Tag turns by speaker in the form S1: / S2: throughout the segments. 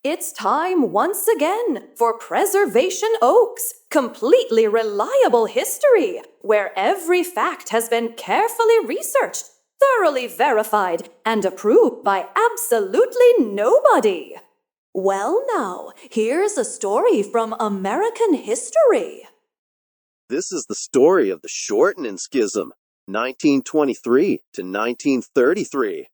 S1: It's time once again for Preservation Oaks, completely reliable history, where every fact has been carefully researched, thoroughly verified, and approved by absolutely nobody. Well now, here's a story from American history.
S2: This is the story of the Shortening Schism, 1923 to 1933.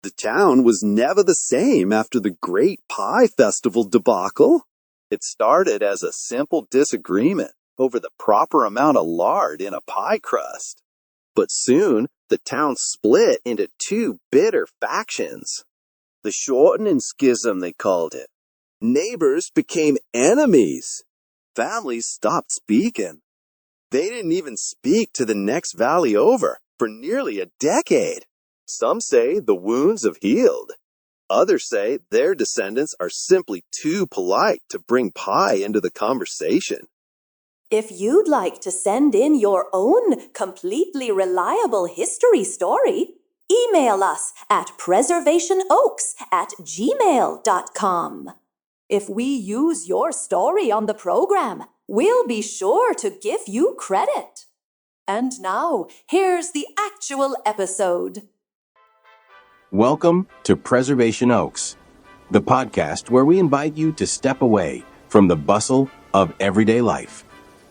S2: The town was never the same after the Great Pie Festival debacle. It started as a simple disagreement over the proper amount of lard in a pie crust. But soon, the town split into two bitter factions. The Shortening Schism, they called it. Neighbors became enemies. Families stopped speaking. They didn't even speak to the next valley over for nearly a decade. Some say the wounds have healed. Others say their descendants are simply too polite to bring pie into the conversation.
S1: If you'd like to send in your own completely reliable history story, email us at preservationoaks@gmail.com. If we use your story on the program, we'll be sure to give you credit. And now, here's the actual episode.
S3: Welcome to Preservation Oaks, the podcast where we invite you to step away from the bustle of everyday life,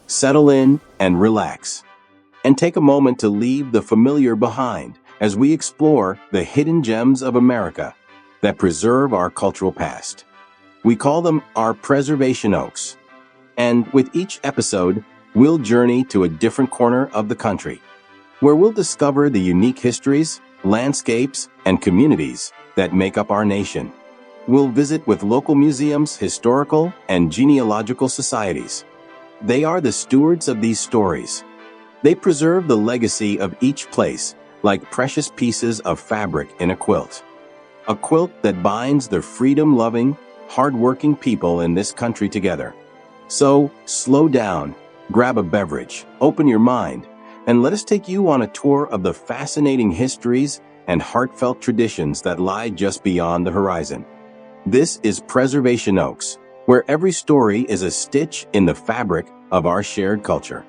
S3: settle in and relax, and take a moment to leave the familiar behind as we explore the hidden gems of America that preserve our cultural past. We call them our Preservation Oaks, and with each episode, we'll journey to a different corner of the country, where we'll discover the unique histories, landscapes, and communities that make up our nation. We'll visit with local museums, historical, and genealogical societies. They are the stewards of these stories. They preserve the legacy of each place like precious pieces of fabric in a quilt that binds the freedom-loving, hard-working people in this country together. So, slow down, grab a beverage, open your mind, and let us take you on a tour of the fascinating histories and heartfelt traditions that lie just beyond the horizon. This is Preservation Oaks, where every story is a stitch in the fabric of our shared culture.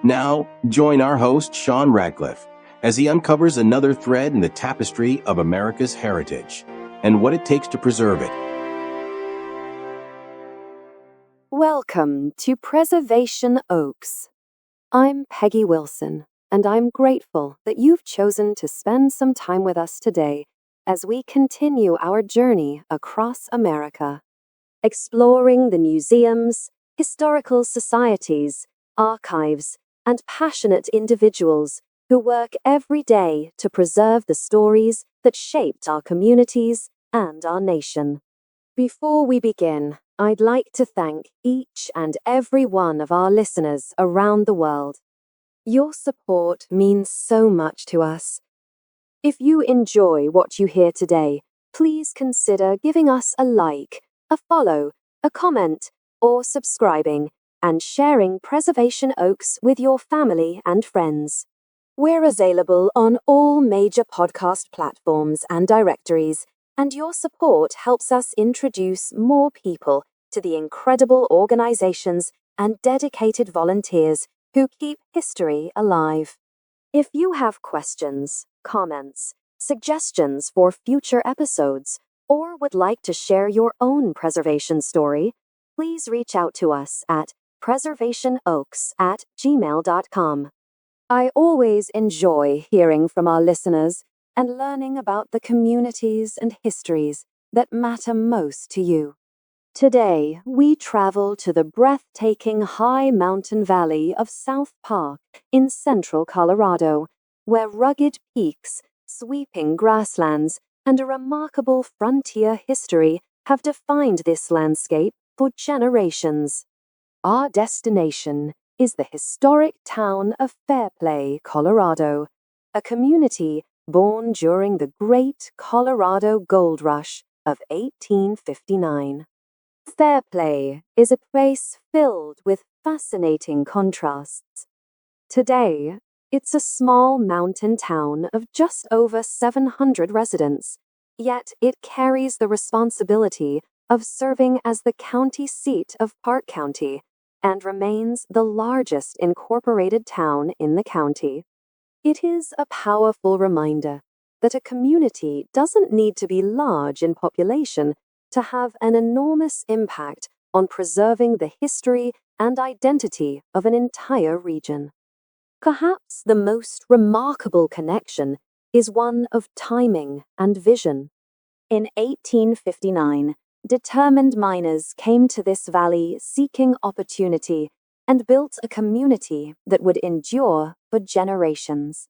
S3: Now, join our host, Sean Radcliff, as he uncovers another thread in the tapestry of America's heritage and what it takes to preserve it.
S4: Welcome to Preservation Oaks. I'm Peggy Wilson, and I'm grateful that you've chosen to spend some time with us today as we continue our journey across America, exploring the museums, historical societies, archives, and passionate individuals who work every day to preserve the stories that shaped our communities and our nation. Before we begin, I'd like to thank each and every one of our listeners around the world. Your support means so much to us. If you enjoy what you hear today, please consider giving us a like, a follow, a comment, or subscribing, and sharing Preservation Oaks with your family and friends. We're available on all major podcast platforms and directories, and your support helps us introduce more people to the incredible organizations and dedicated volunteers who keep history alive. If you have questions, comments, suggestions for future episodes, or would like to share your own preservation story, please reach out to us at preservationoaks@gmail.com. I always enjoy hearing from our listeners and learning about the communities and histories that matter most to you. Today, we travel to the breathtaking high mountain valley of South Park in central Colorado, where rugged peaks, sweeping grasslands, and a remarkable frontier history have defined this landscape for generations. Our destination is the historic town of Fairplay, Colorado, a community born during the Great Colorado Gold Rush of 1859. Fairplay is a place filled with fascinating contrasts. Today, it's a small mountain town of just over 700 residents, yet it carries the responsibility of serving as the county seat of Park County and remains the largest incorporated town in the county. It is a powerful reminder that a community doesn't need to be large in population to have an enormous impact on preserving the history and identity of an entire region. Perhaps the most remarkable connection is one of timing and vision. In 1859, determined miners came to this valley seeking opportunity and built a community that would endure for generations.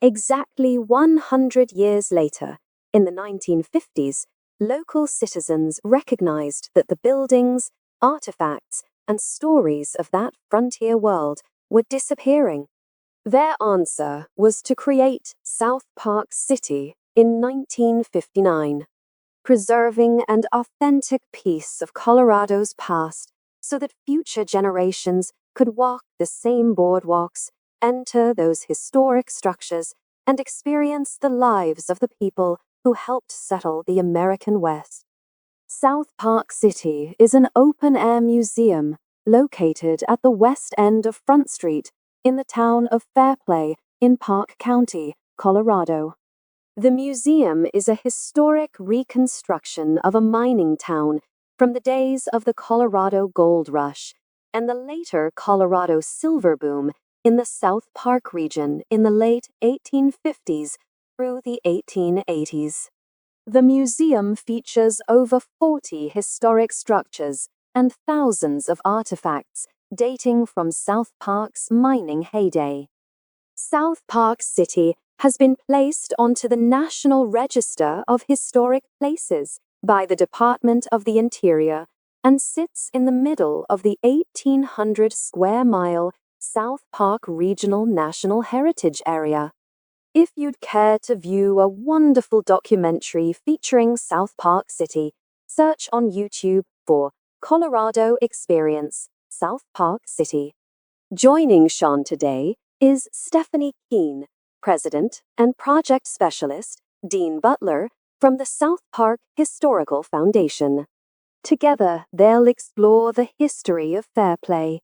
S4: Exactly 100 years later, in the 1950s, local citizens recognized that the buildings, artifacts, and stories of that frontier world were disappearing. Their answer was to create South Park City in 1959, preserving an authentic piece of Colorado's past so that future generations could walk the same boardwalks, enter those historic structures, and experience the lives of the people who helped settle the American West. South Park City is an open-air museum located at the west end of Front Street in the town of Fairplay in Park County, Colorado. The museum is a historic reconstruction of a mining town from the days of the Colorado Gold Rush and the later Colorado Silver Boom in the South Park region in the late 1850s through the 1880s. The museum features over 40 historic structures and thousands of artifacts dating from South Park's mining heyday. South Park City has been placed onto the National Register of Historic Places by the Department of the Interior and sits in the middle of the 1,800 square mile South Park Regional National Heritage Area. If you'd care to view a wonderful documentary featuring South Park City, search on YouTube for Colorado Experience, South Park City. Joining Sean today is Stephanie Kuenn, President and Project Specialist, Dean Butler, from the South Park Historical Foundation. Together, they'll explore the history of Fairplay,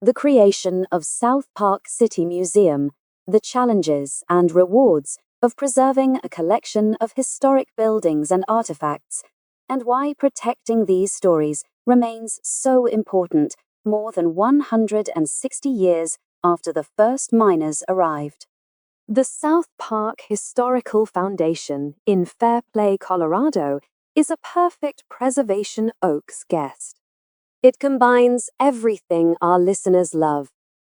S4: the creation of South Park City Museum, the challenges and rewards of preserving a collection of historic buildings and artifacts, and why protecting these stories remains so important more than 160 years after the first miners arrived. The South Park Historical Foundation in Fairplay, Colorado, is a perfect Preservation Oaks guest. It combines everything our listeners love: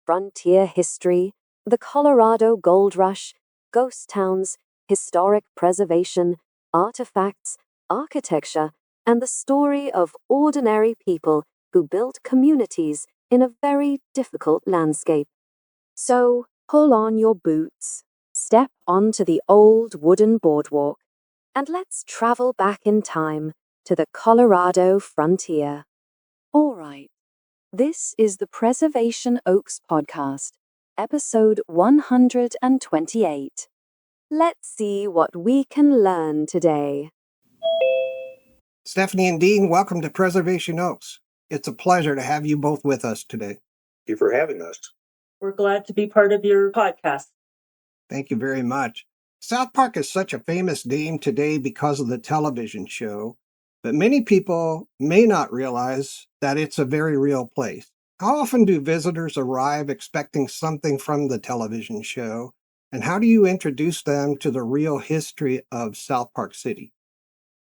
S4: frontier history, the Colorado Gold Rush, ghost towns, historic preservation, artifacts, architecture, and the story of ordinary people who built communities in a very difficult landscape. So, pull on your boots, step onto the old wooden boardwalk, and let's travel back in time to the Colorado frontier. All right, this is the Preservation Oaks podcast, episode 128. Let's see what we can learn today.
S5: Stephanie and Dean, welcome to Preservation Oaks. It's a pleasure to have you both with us today.
S6: Thank you for having us.
S7: We're glad to be part of your podcast.
S5: Thank you very much. South Park is such a famous name today because of the television show, but many people may not realize that it's a very real place. How often do visitors arrive expecting something from the television show, and how do you introduce them to the real history of South Park City?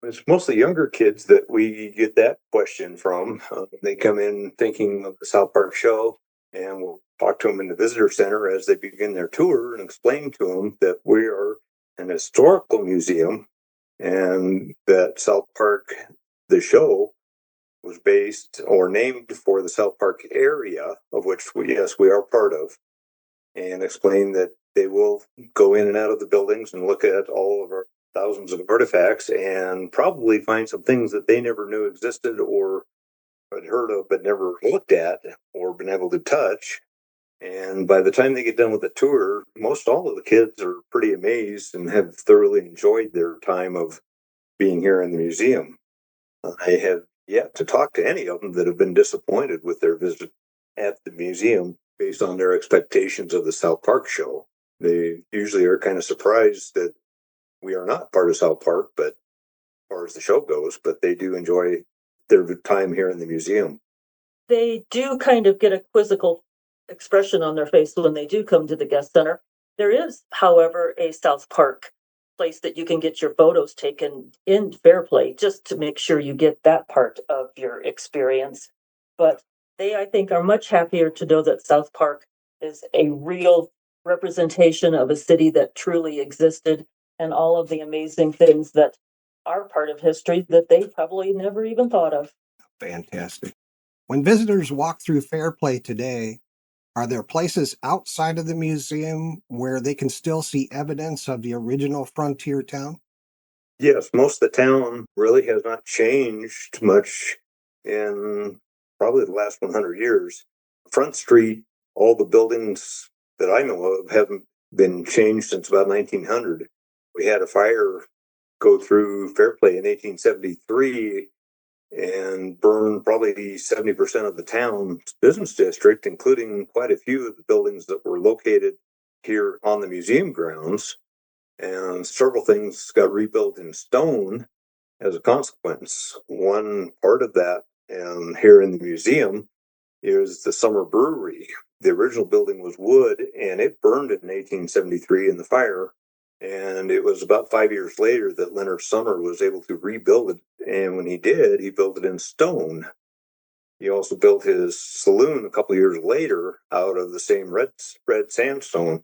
S6: It's mostly younger kids that we get that question from. They come in thinking of the South Park show, and we'll talk to them in the visitor center as they begin their tour and explain to them that we are an historical museum and that South Park, the show, was based or named for the South Park area, of which we are part of, and explain that they will go in and out of the buildings and look at all of our thousands of artifacts and probably find some things that they never knew existed or had heard of but never looked at or been able to touch. And by the time they get done with the tour, most all of the kids are pretty amazed and have thoroughly enjoyed their time of being here in the museum. I have yet to talk to any of them that have been disappointed with their visit at the museum based on their expectations of the South Park show. They usually are kind of surprised that we are not part of South Park, but as far as the show goes, but they do enjoy their time here in the museum.
S7: They do kind of get a quizzical expression on their face when they do come to the guest center. There is, however, a South Park place that you can get your photos taken in Fairplay just to make sure you get that part of your experience. But they, I think, are much happier to know that South Park is a real representation of a city that truly existed and all of the amazing things that are part of history that they probably never even thought of.
S5: Fantastic. When visitors walk through Fairplay today, are there places outside of the museum where they can still see evidence of the original frontier town?
S6: Yes, most of the town really has not changed much in probably the last 100 years. Front Street, all the buildings that I know of haven't been changed since about 1900. We had a fire go through Fairplay in 1873 and burn probably 70% of the town's business district, including quite a few of the buildings that were located here on the museum grounds. And several things got rebuilt in stone as a consequence. One part of that, and here in the museum, is the Summer Brewery. The original building was wood, and it burned in 1873 in the fire. And it was about 5 years later that Leonard Summer was able to rebuild it. And when he did, he built it in stone. He also built his saloon a couple of years later out of the same red sandstone,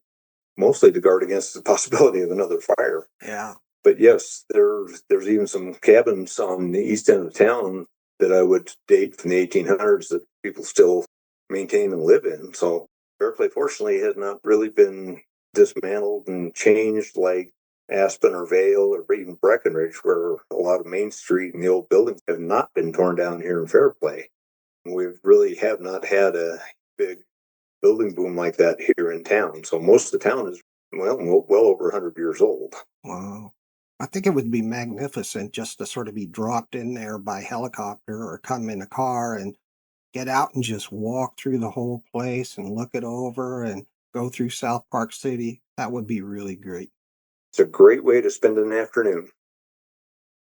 S6: mostly to guard against the possibility of another fire.
S5: Yeah.
S6: But yes, there's even some cabins on the east end of town that I would date from the 1800s that people still maintain and live in. So Fairplay, fortunately, has not really been dismantled and changed like Aspen or Vale or even Breckenridge, where a lot of Main Street and the old buildings have not been torn down here in Fairplay. We really have not had a big building boom like that here in town. So most of the town is well over 100 years old.
S5: Wow. I think it would be magnificent just to sort of be dropped in there by helicopter or come in a car and get out and just walk through the whole place and look it over and go through South Park City. That would be really great.
S6: It's a great way to spend an afternoon.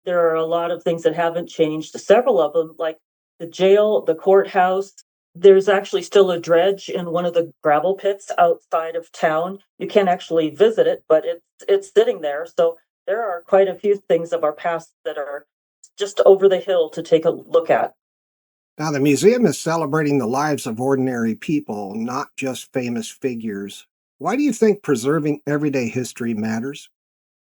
S7: There are a lot of things that haven't changed. Several of them, like the jail, the courthouse. There's actually still a dredge in one of the gravel pits outside of town. You can't actually visit it, but it's sitting there. So there are quite a few things of our past that are just over the hill to take a look at.
S5: Now, the museum is celebrating the lives of ordinary people, not just famous figures. Why do you think preserving everyday history matters?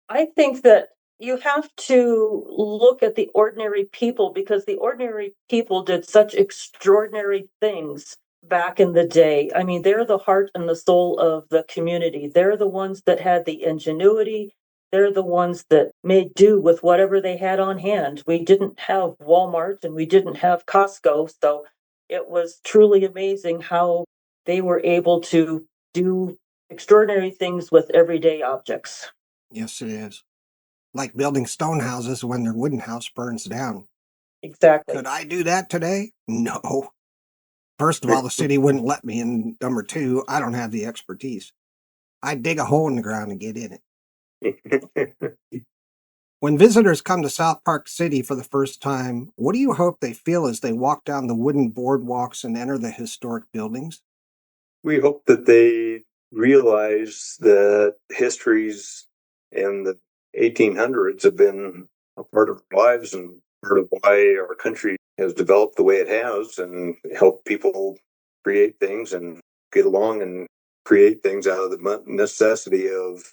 S7: I think that you have to look at the ordinary people because the ordinary people did such extraordinary things back in the day. I mean, they're the heart and the soul of the community. They're the ones that had the ingenuity. They're the ones that made do with whatever they had on hand. We didn't have Walmart and we didn't have Costco. So it was truly amazing how they were able to do extraordinary things with everyday objects.
S5: Yes, it is. Like building stone houses when their wooden house burns down.
S7: Exactly.
S5: Could I do that today? No. First of all, the city wouldn't let me. And number two, I don't have the expertise. I'd dig a hole in the ground and get in it. When visitors come to South Park City for the first time, what do you hope they feel as they walk down the wooden boardwalks and enter the historic buildings?
S6: We hope that they realize that histories and the 1800s have been a part of our lives and part of why our country has developed the way it has and help people create things and get along and create things out of the necessity of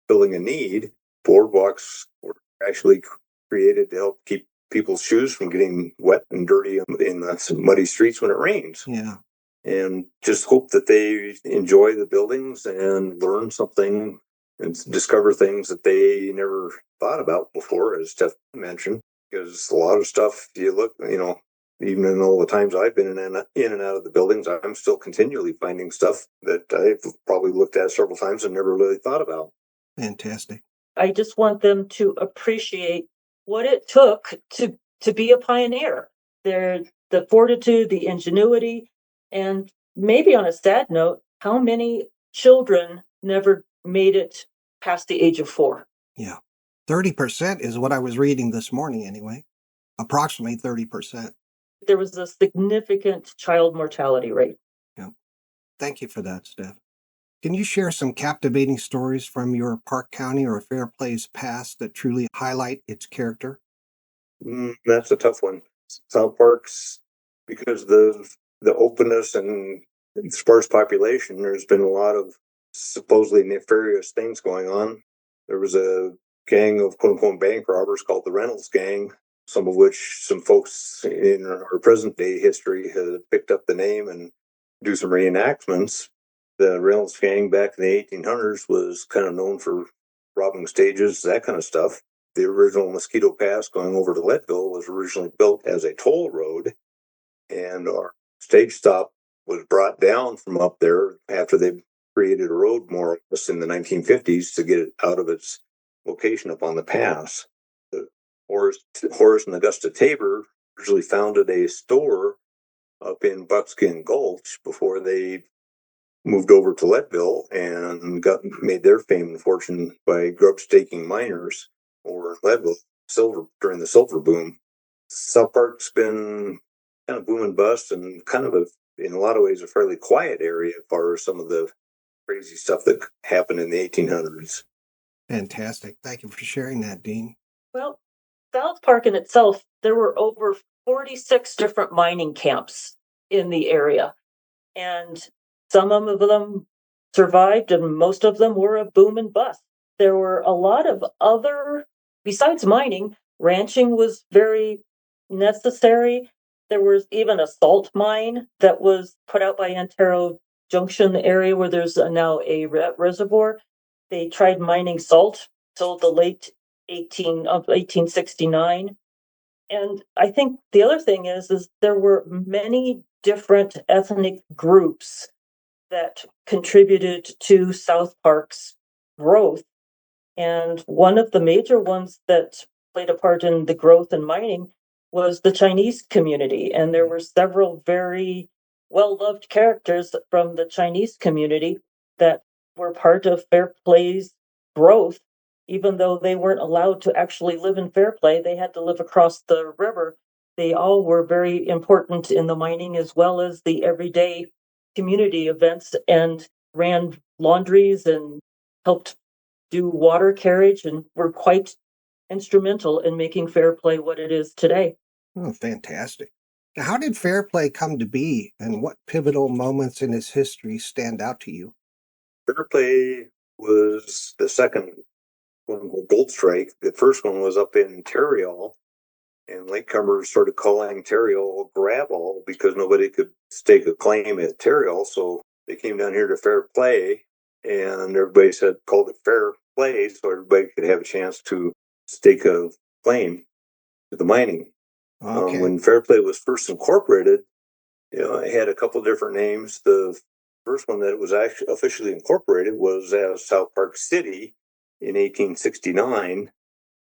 S6: filling a need. Boardwalks were actually created to help keep people's shoes from getting wet and dirty in the muddy streets when it rains.
S5: Yeah.
S6: And just hope that they enjoy the buildings and learn something and discover things that they never thought about before, as Steph mentioned. Because a lot of stuff you look, even in all the times I've been in and out of the buildings, I'm still continually finding stuff that I've probably looked at several times and never really thought about.
S5: Fantastic.
S7: I just want them to appreciate what it took to to be a pioneer. They're the fortitude, the ingenuity, and maybe on a sad note, how many children never made it past the age of 4?
S5: Yeah. 30% is what I was reading this morning anyway. Approximately 30%.
S7: There was a significant child mortality rate.
S5: Yeah. Thank you for that, Steph. Can you share some captivating stories from your Park County or Fairplay's past that truly highlight its character?
S6: That's a tough one. South Park's, because of the openness and sparse population, there's been a lot of supposedly nefarious things going on. There was a gang of quote unquote bank robbers called the Reynolds Gang, some of which some folks in our present day history have picked up the name and do some reenactments. The Reynolds Gang back in the 1800s was kind of known for robbing stages, that kind of stuff. The original Mosquito Pass going over to Leadville was originally built as a toll road, and our stage stop was brought down from up there after they created a road more or less in the 1950s to get it out of its location up on the pass. Horace and Augusta Tabor originally founded a store up in Buckskin Gulch before they moved over to Leadville and made their fame and fortune by grub staking miners over Leadville during the silver boom. South Park's been kind of boom and bust and kind of in a lot of ways a fairly quiet area as far as some of the crazy stuff that happened in the 1800s.
S5: Fantastic. Thank you for sharing that, Dean.
S7: Well, South Park in itself, there were over 46 different mining camps in the area. And some of them survived, and most of them were a boom and bust. There were a lot of other, besides mining, ranching was very necessary. There was even a salt mine that was put out by Antero Junction, the area where there's now a reservoir. They tried mining salt till the late 1869. And I think the other thing is there were many different ethnic groups that contributed to South Park's growth. And one of the major ones that played a part in the growth in mining was the Chinese community. And there were several very well-loved characters from the Chinese community that were part of Fairplay's growth. Even though they weren't allowed to actually live in Fairplay, they had to live across the river. They all were very important in the mining as well as the everyday community events, and ran laundries and helped do water carriage and were quite instrumental in making Fairplay what it is today.
S5: Oh, fantastic. Now, how did Fairplay come to be, and what pivotal moments in its history stand out to you?
S6: Fairplay was the second one called Gold Strike. The first one was up in Tarryall, and latecomers started calling Tarryall Gravel because nobody could stake a claim at Tarryall, so they came down here to Fairplay, and everybody called it Fairplay, so everybody could have a chance to stake a claim to the mining.
S5: Okay.
S6: When Fairplay was first incorporated, it had a couple different names. The first one that was actually officially incorporated was as South Park City in 1869,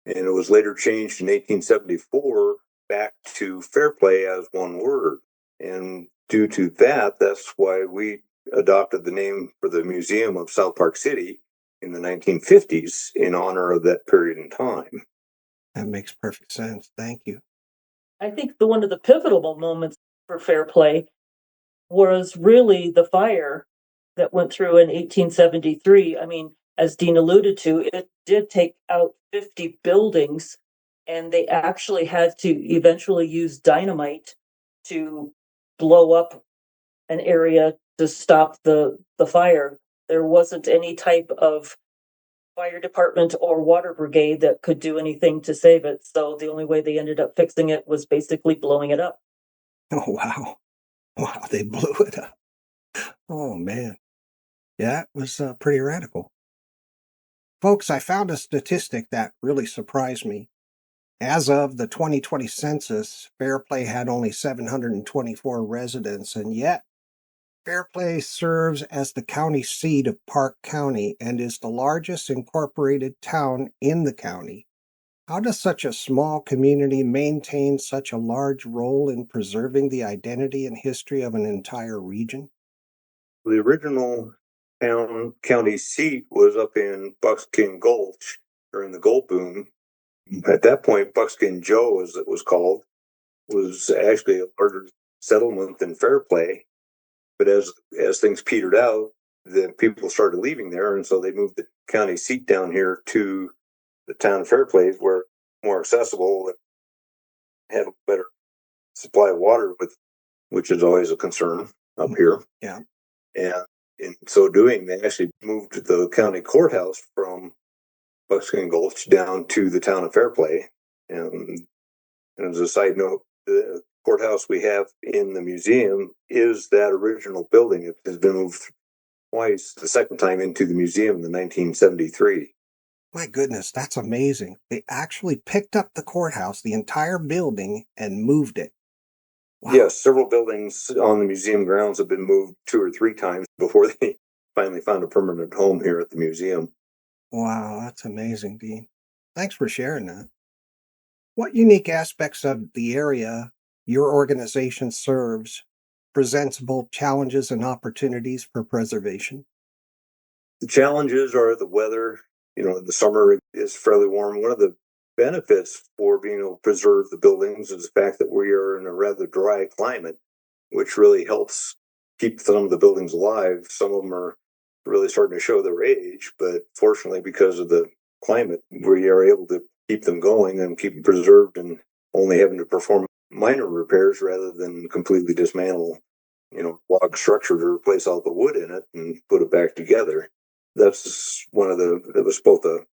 S6: and it was later changed in 1874 back to Fairplay as one word. And due to that, that's why we adopted the name for the Museum of South Park City in the 1950s in honor of that period in time.
S5: That makes perfect sense. Thank you.
S7: I think one of the pivotal moments for Fairplay was really the fire that went through in 1873. I mean, as Dean alluded to, it did take out 50 buildings, and they actually had to eventually use dynamite to blow up an area to stop the fire. There wasn't any type of fire department or water brigade that could do anything to save it. So the only way they ended up fixing it was basically blowing it up.
S5: Oh, wow. Wow, they blew it up. Oh, man. Yeah, it was pretty radical. Folks, I found a statistic that really surprised me. As of the 2020 census, Fairplay had only 724 residents, and yet Fairplay serves as the county seat of Park County and is the largest incorporated town in the county. How does such a small community maintain such a large role in preserving the identity and history of an entire region?
S6: The original county seat was up in Buckskin Gulch during the gold boom. At that point, Buckskin Joe, as it was called, was actually a larger settlement than Fairplay. But as things petered out, the people started leaving there, and so they moved the county seat down here to the town of Fairplay, where more accessible and had a better supply of water, which is always a concern up here.
S5: Yeah.
S6: And in so doing, they actually moved the county courthouse from Buckskin Gulch down to the town of Fairplay. And as a side note, the courthouse we have in the museum is that original building. It has been moved twice, the second time into the museum in 1973.
S5: My goodness, that's amazing. They actually picked up the courthouse, the entire building, and moved it. Wow.
S6: Yes, several buildings on the museum grounds have been moved 2 or 3 times before they finally found a permanent home here at the museum.
S5: Wow, that's amazing, Dean. Thanks for sharing that. What unique aspects of the area your organization serves presents both challenges and opportunities for preservation?
S6: The challenges are the weather. In the summer is fairly warm. One of the benefits for being able to preserve the buildings is the fact that we are in a rather dry climate, which really helps keep some of the buildings alive. Some of them are really starting to show their age, but fortunately, because of the climate, we are able to keep them going and keep them preserved and only having to perform minor repairs rather than completely dismantle, log structure to replace all the wood in it and put it back together. That's it was both a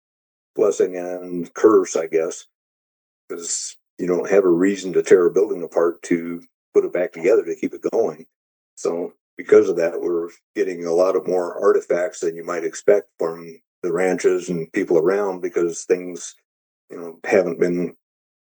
S6: blessing and curse, I guess, because you don't have a reason to tear a building apart to put it back together to keep it going. So because of that, we're getting a lot of more artifacts than you might expect from the ranches and people around because things, haven't been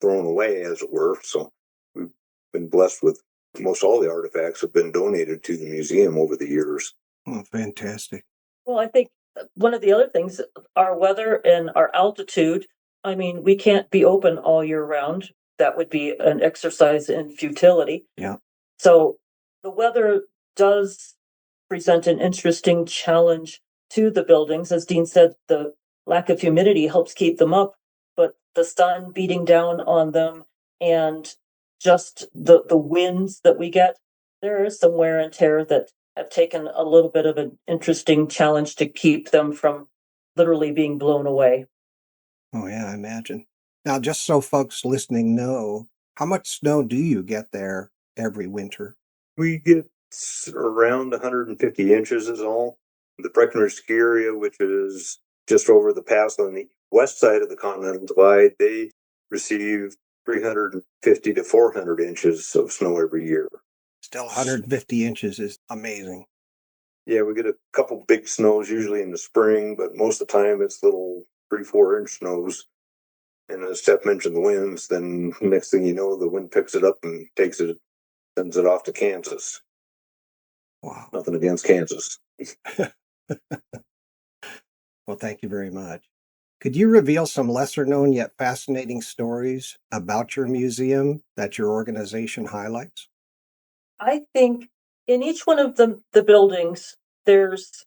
S6: thrown away, as it were. So we've been blessed with most all the artifacts have been donated to the museum over the years.
S5: Oh, fantastic.
S7: Well, I think one of the other things, our weather and our altitude, I mean, we can't be open all year round. That would be an exercise in futility.
S5: Yeah.
S7: So the weather does present an interesting challenge to the buildings. As Dean said, the lack of humidity helps keep them up, but the sun beating down on them and just the winds that we get, there is some wear and tear that have taken a little bit of an interesting challenge to keep them from literally being blown away.
S5: Oh, yeah, I imagine. Now, just so folks listening know, how much snow do you get there every winter?
S6: We get around 150 inches is all. The Breckenridge ski area, which is just over the pass on the west side of the Continental Divide, they receive 350 to 400 inches of snow every year.
S5: Still 150 inches is amazing.
S6: Yeah, we get a couple big snows usually in the spring, but most of the time it's little 3-4 inch snows. And as Steph mentioned the winds, then next thing you know, the wind picks it up and sends it off to Kansas.
S5: Wow.
S6: Nothing against Kansas.
S5: Well, thank you very much. Could you reveal some lesser known yet fascinating stories about your museum that your organization highlights?
S7: I think in each one of the buildings, there's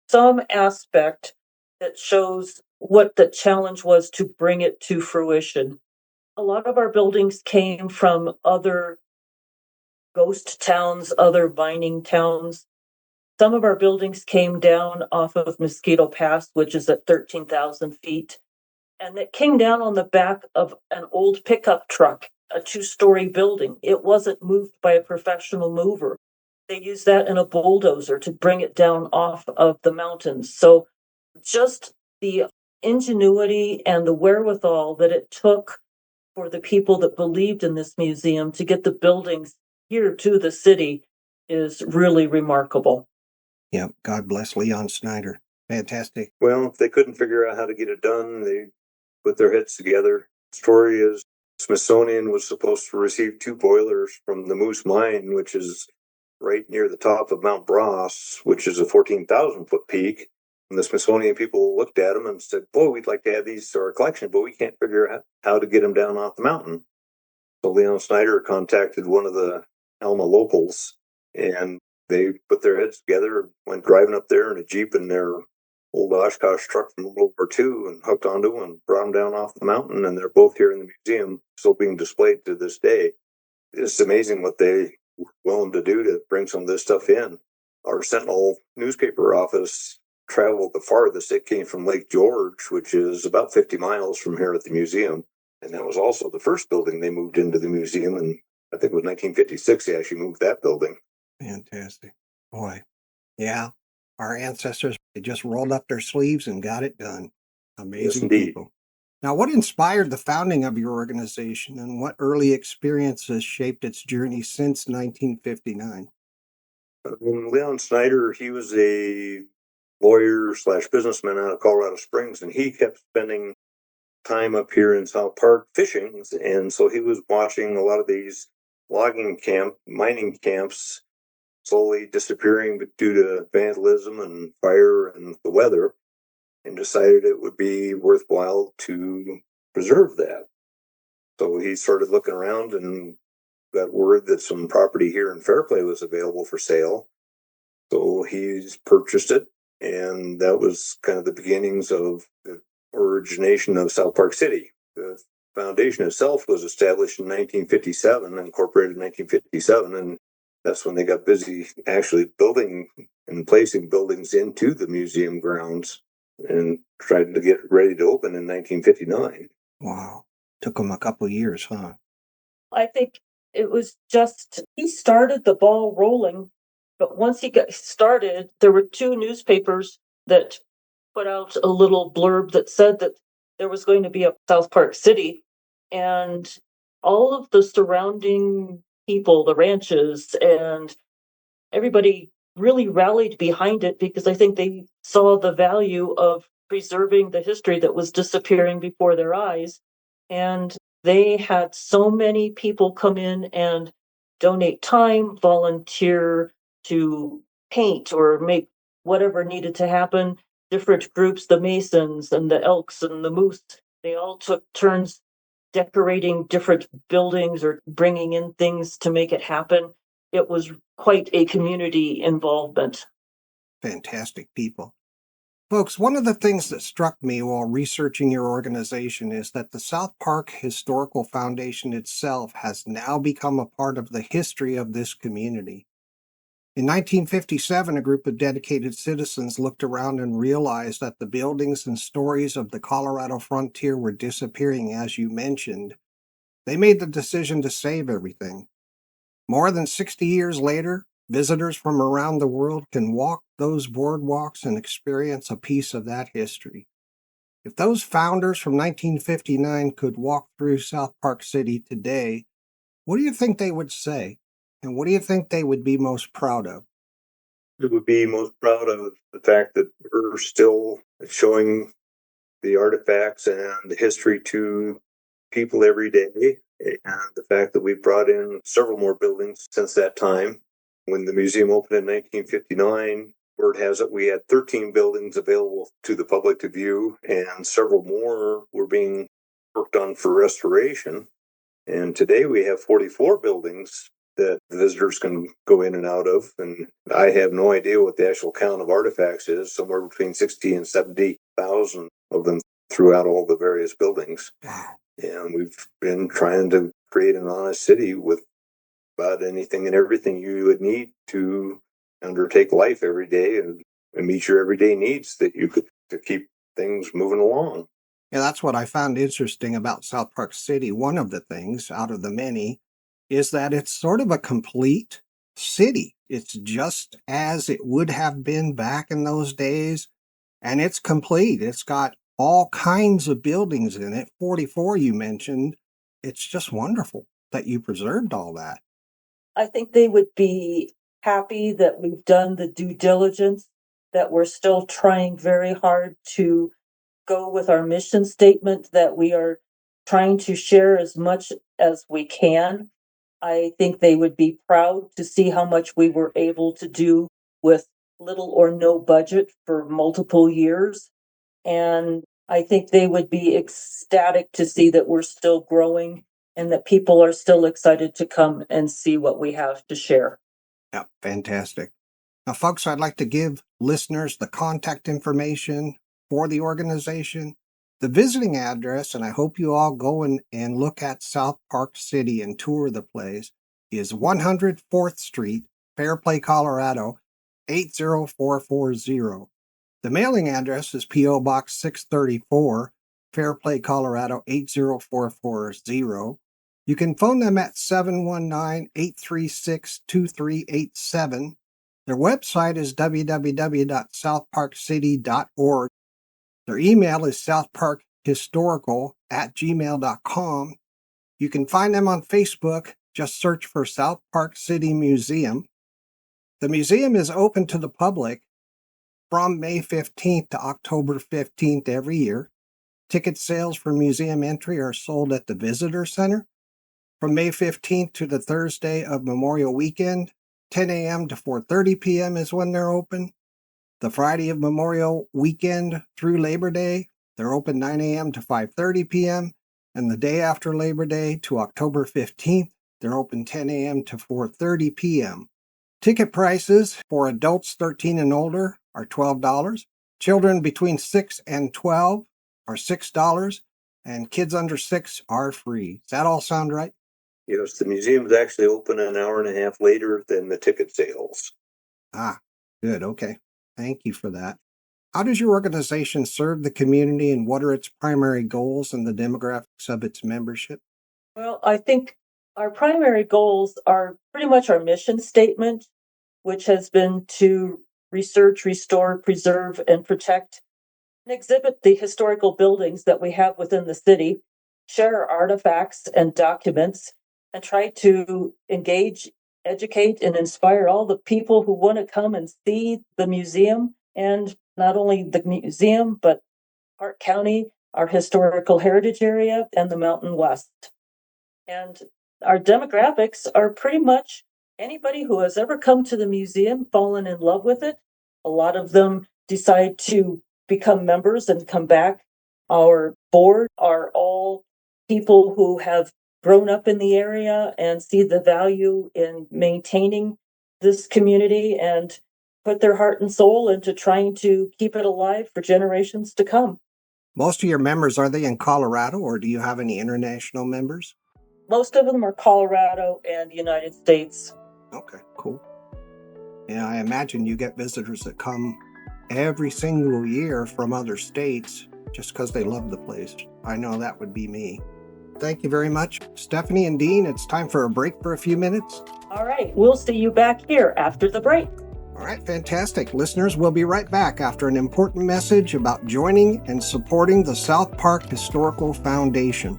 S7: some aspect that shows what the challenge was to bring it to fruition. A lot of our buildings came from other ghost towns, other mining towns. Some of our buildings came down off of Mosquito Pass, which is at 13,000 feet. And it came down on the back of an old pickup truck, a 2-story building. It wasn't moved by a professional mover. They used that in a bulldozer to bring it down off of the mountains. So just the ingenuity and the wherewithal that it took for the people that believed in this museum to get the buildings here to the city is really remarkable.
S5: Yep. God bless Leon Snyder. Fantastic.
S6: Well, if they couldn't figure out how to get it done, they put their heads together. The story is Smithsonian was supposed to receive 2 boilers from the Moose Mine, which is right near the top of Mount Bras, which is a 14,000 foot peak. And the Smithsonian people looked at them and said, boy, we'd like to have these to our collection, but we can't figure out how to get them down off the mountain. So Leon Snyder contacted one of the Alma locals, and they put their heads together, went driving up there in a Jeep in their old Oshkosh truck from World War II and hooked onto them and brought them down off the mountain. And they're both here in the museum, still being displayed to this day. It's amazing what they were willing to do to bring some of this stuff in. Our Sentinel newspaper office traveled the farthest. It came from Lake George, which is about 50 miles from here at the museum. And that was also the first building they moved into the museum. And I think it was 1956 they actually moved that building.
S5: Fantastic. Boy. Yeah. Our ancestors, they just rolled up their sleeves and got it done. Amazing people. Now, what inspired the founding of your organization, and what early experiences shaped its journey since 1959?
S6: Leon Snyder, he was a lawyer / businessman out of Colorado Springs, and he kept spending time up here in South Park fishing. And so he was watching a lot of these mining camps slowly disappearing due to vandalism and fire and the weather, and decided it would be worthwhile to preserve that. So he started looking around and got word that some property here in Fairplay was available for sale. So he's purchased it, and that was kind of the beginnings of the origination of South Park City. The foundation itself was established in 1957, incorporated in 1957, and that's when they got busy actually building and placing buildings into the museum grounds and tried to get ready to open in 1959.
S5: Wow. Took them a couple of years, huh?
S7: I think it was just, he started the ball rolling, but once he got started, there were 2 newspapers that put out a little blurb that said that there was going to be a South Park City, and all of the surrounding people, the ranches, and everybody really rallied behind it because I think they saw the value of preserving the history that was disappearing before their eyes. And they had so many people come in and donate time, volunteer to paint or make whatever needed to happen. Different groups, the Masons and the Elks and the Moose, they all took turns decorating different buildings or bringing in things to make it happen. It was quite a community involvement.
S5: Fantastic people. Folks, one of the things that struck me while researching your organization is that the South Park Historical Foundation itself has now become a part of the history of this community. In 1957, a group of dedicated citizens looked around and realized that the buildings and stories of the Colorado frontier were disappearing, as you mentioned. They made the decision to save everything. More than 60 years later, visitors from around the world can walk those boardwalks and experience a piece of that history. If those founders from 1959 could walk through South Park City today, what do you think they would say? And what do you think they would be most proud of?
S6: We would be most proud of the fact that we're still showing the artifacts and the history to people every day, and the fact that we've brought in several more buildings since that time. When the museum opened in 1959, word has it we had 13 buildings available to the public to view, and several more were being worked on for restoration. And today we have 44 buildings that visitors can go in and out of. And I have no idea what the actual count of artifacts is, somewhere between 60 and 70,000 of them throughout all the various buildings. And we've been trying to create an honest city with about anything and everything you would need to undertake life every day and meet your everyday needs that you could to keep things moving along.
S5: Yeah, that's what I found interesting about South Park City. One of the things out of the many is that it's sort of a complete city. It's just as it would have been back in those days, and it's complete. It's got all kinds of buildings in it, 44 you mentioned. It's just wonderful that you preserved all that.
S7: I think they would be happy that we've done the due diligence, that we're still trying very hard to go with our mission statement, that we are trying to share as much as we can. I think they would be proud to see how much we were able to do with little or no budget for multiple years. And I think they would be ecstatic to see that we're still growing and that people are still excited to come and see what we have to share.
S5: Yeah, fantastic. Now, folks, I'd like to give listeners the contact information for the organization, the visiting address, and I hope you all go and look at South Park City and tour the place, is 100 4th Street, Fairplay, Colorado, 80440. The mailing address is P.O. Box 634, Fairplay, Colorado, 80440. You can phone them at 719-836-2387. Their website is www.southparkcity.org. Their email is southparkhistorical@gmail.com. You can find them on Facebook. Just search for South Park City Museum. The museum is open to the public from May 15th to October 15th every year. Ticket sales for museum entry are sold at the Visitor Center. From May 15th to the Thursday of Memorial Weekend, 10 a.m. to 4:30 p.m. is when they're open. The Friday of Memorial Weekend through Labor Day, they're open 9 a.m. to 5:30 p.m. And the day after Labor Day to October 15th, they're open 10 a.m. to 4:30 p.m. Ticket prices for adults 13 and older are $12. Children between 6 and 12 are $6. And kids under 6 are free. Does that all sound right?
S6: Yes, the museum is actually open an hour and a half later than the ticket sales.
S5: Ah, good. Okay. Thank you for that. How does your organization serve the community and what are its primary goals and the demographics of its membership?
S7: Well, I think our primary goals are pretty much our mission statement, which has been to research, restore, preserve, and protect and exhibit the historical buildings that we have within the city, share our artifacts and documents, and try to engage, educate, and inspire all the people who want to come and see the museum, and not only the museum, but Park County, our historical heritage area, and the Mountain West. And our demographics are pretty much anybody who has ever come to the museum, fallen in love with it. A lot of them decide to become members and come back. Our board are all people who have grown up in the area and see the value in maintaining this community and put their heart and soul into trying to keep it alive for generations to come.
S5: Most of your members, are they in Colorado or do you have any international members?
S7: Most of them are Colorado and United States.
S5: Okay, cool. Yeah, I imagine you get visitors that come every single year from other states just because they love the place. I know that would be me. Thank you very much. Stephanie and Dean, it's time for a break for a few minutes.
S7: All right, we'll see you back here after the break.
S5: All right, fantastic. Listeners, we'll be right back after an important message about joining and supporting the South Park Historical Foundation.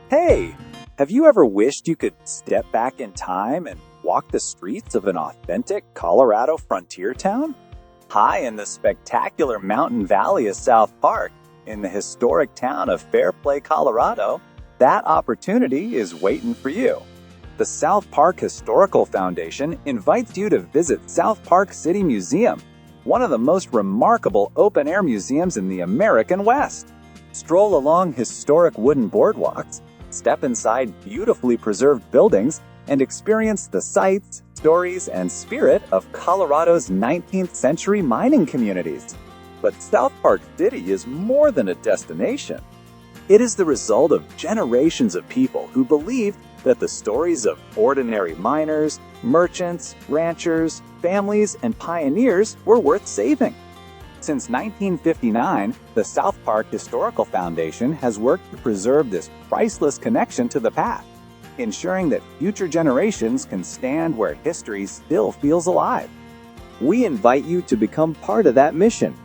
S8: Hey, have you ever wished you could step back in time and walk the streets of an authentic Colorado frontier town? High in the spectacular mountain valley of South Park, in the historic town of Fairplay, Colorado, that opportunity is waiting for you. The South Park Historical Foundation invites you to visit South Park City Museum, one of the most remarkable open-air museums in the American West. Stroll along historic wooden boardwalks, step inside beautifully preserved buildings, and experience the sights, stories, and spirit of Colorado's 19th century mining communities. But South Park City is more than a destination. It is the result of generations of people who believed that the stories of ordinary miners, merchants, ranchers, families, and pioneers were worth saving. Since 1959, the South Park Historical Foundation has worked to preserve this priceless connection to the past. ensuring that future generations can stand where history still feels alive. We invite you to become part of that mission.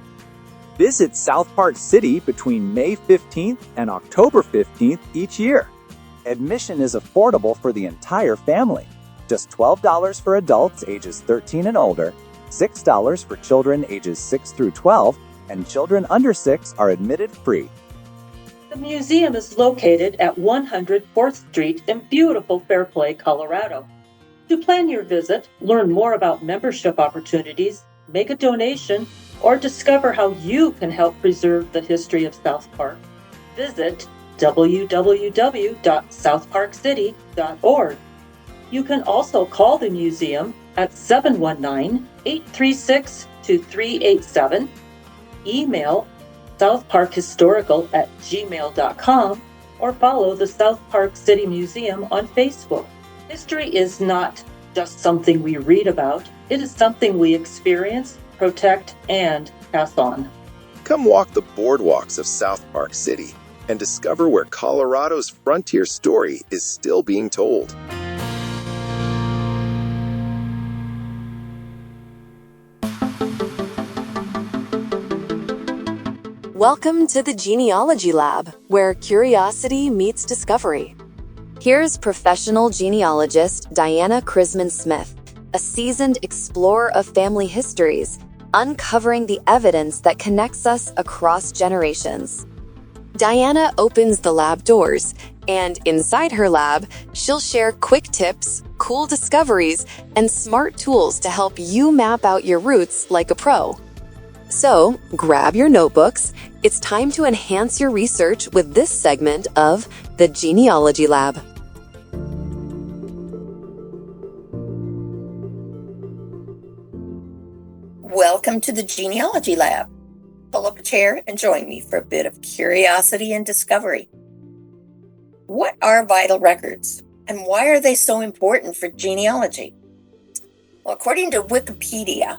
S8: Visit South Park City between May 15th and October 15th each year. Admission is affordable for the entire family. Just $12 for adults ages 13 and older, $6 for children ages 6 through 12, and children under 6 are admitted free.
S7: The museum is located at 100 4th Street in beautiful Fairplay, Colorado. To plan your visit, learn more about membership opportunities, make a donation, or discover how you can help preserve the history of South Park, visit www.southparkcity.org. You can also call the museum at 719-836-2387, email southparkhistorical@gmail.com, or follow the South Park City Museum on Facebook. History is not just something we read about, it is something we experience, protect, and pass on.
S3: Come walk the boardwalks of South Park City and discover where Colorado's frontier story is still being told.
S4: Welcome to the Genealogy Lab, where curiosity meets discovery. Here's professional genealogist Diana Chrisman-Smith, a seasoned explorer of family histories, uncovering the evidence that connects us across generations. Diana opens the lab doors, and inside her lab, she'll share quick tips, cool discoveries, and smart tools to help you map out your roots like a pro. So, grab your notebooks. It's time to enhance your research with this segment of the Genealogy Lab.
S9: Welcome to the Genealogy Lab. Pull up a chair and join me for a bit of curiosity and discovery. What are vital records, and why are they so important for genealogy? Well, according to Wikipedia,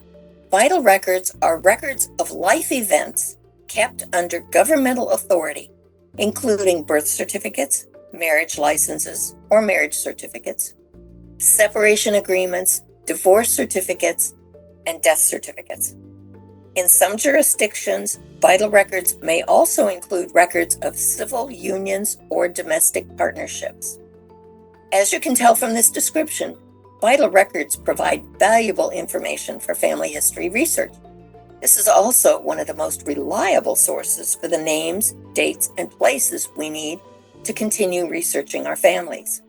S9: vital records are records of life events kept under governmental authority, including birth certificates, marriage licenses or marriage certificates, separation agreements, divorce certificates, and death certificates. In some jurisdictions, vital records may also include records of civil unions or domestic partnerships. As you can tell from this description, vital records provide valuable information for family history research. This is also one of the most reliable sources for the names, dates, and places we need to continue researching our families.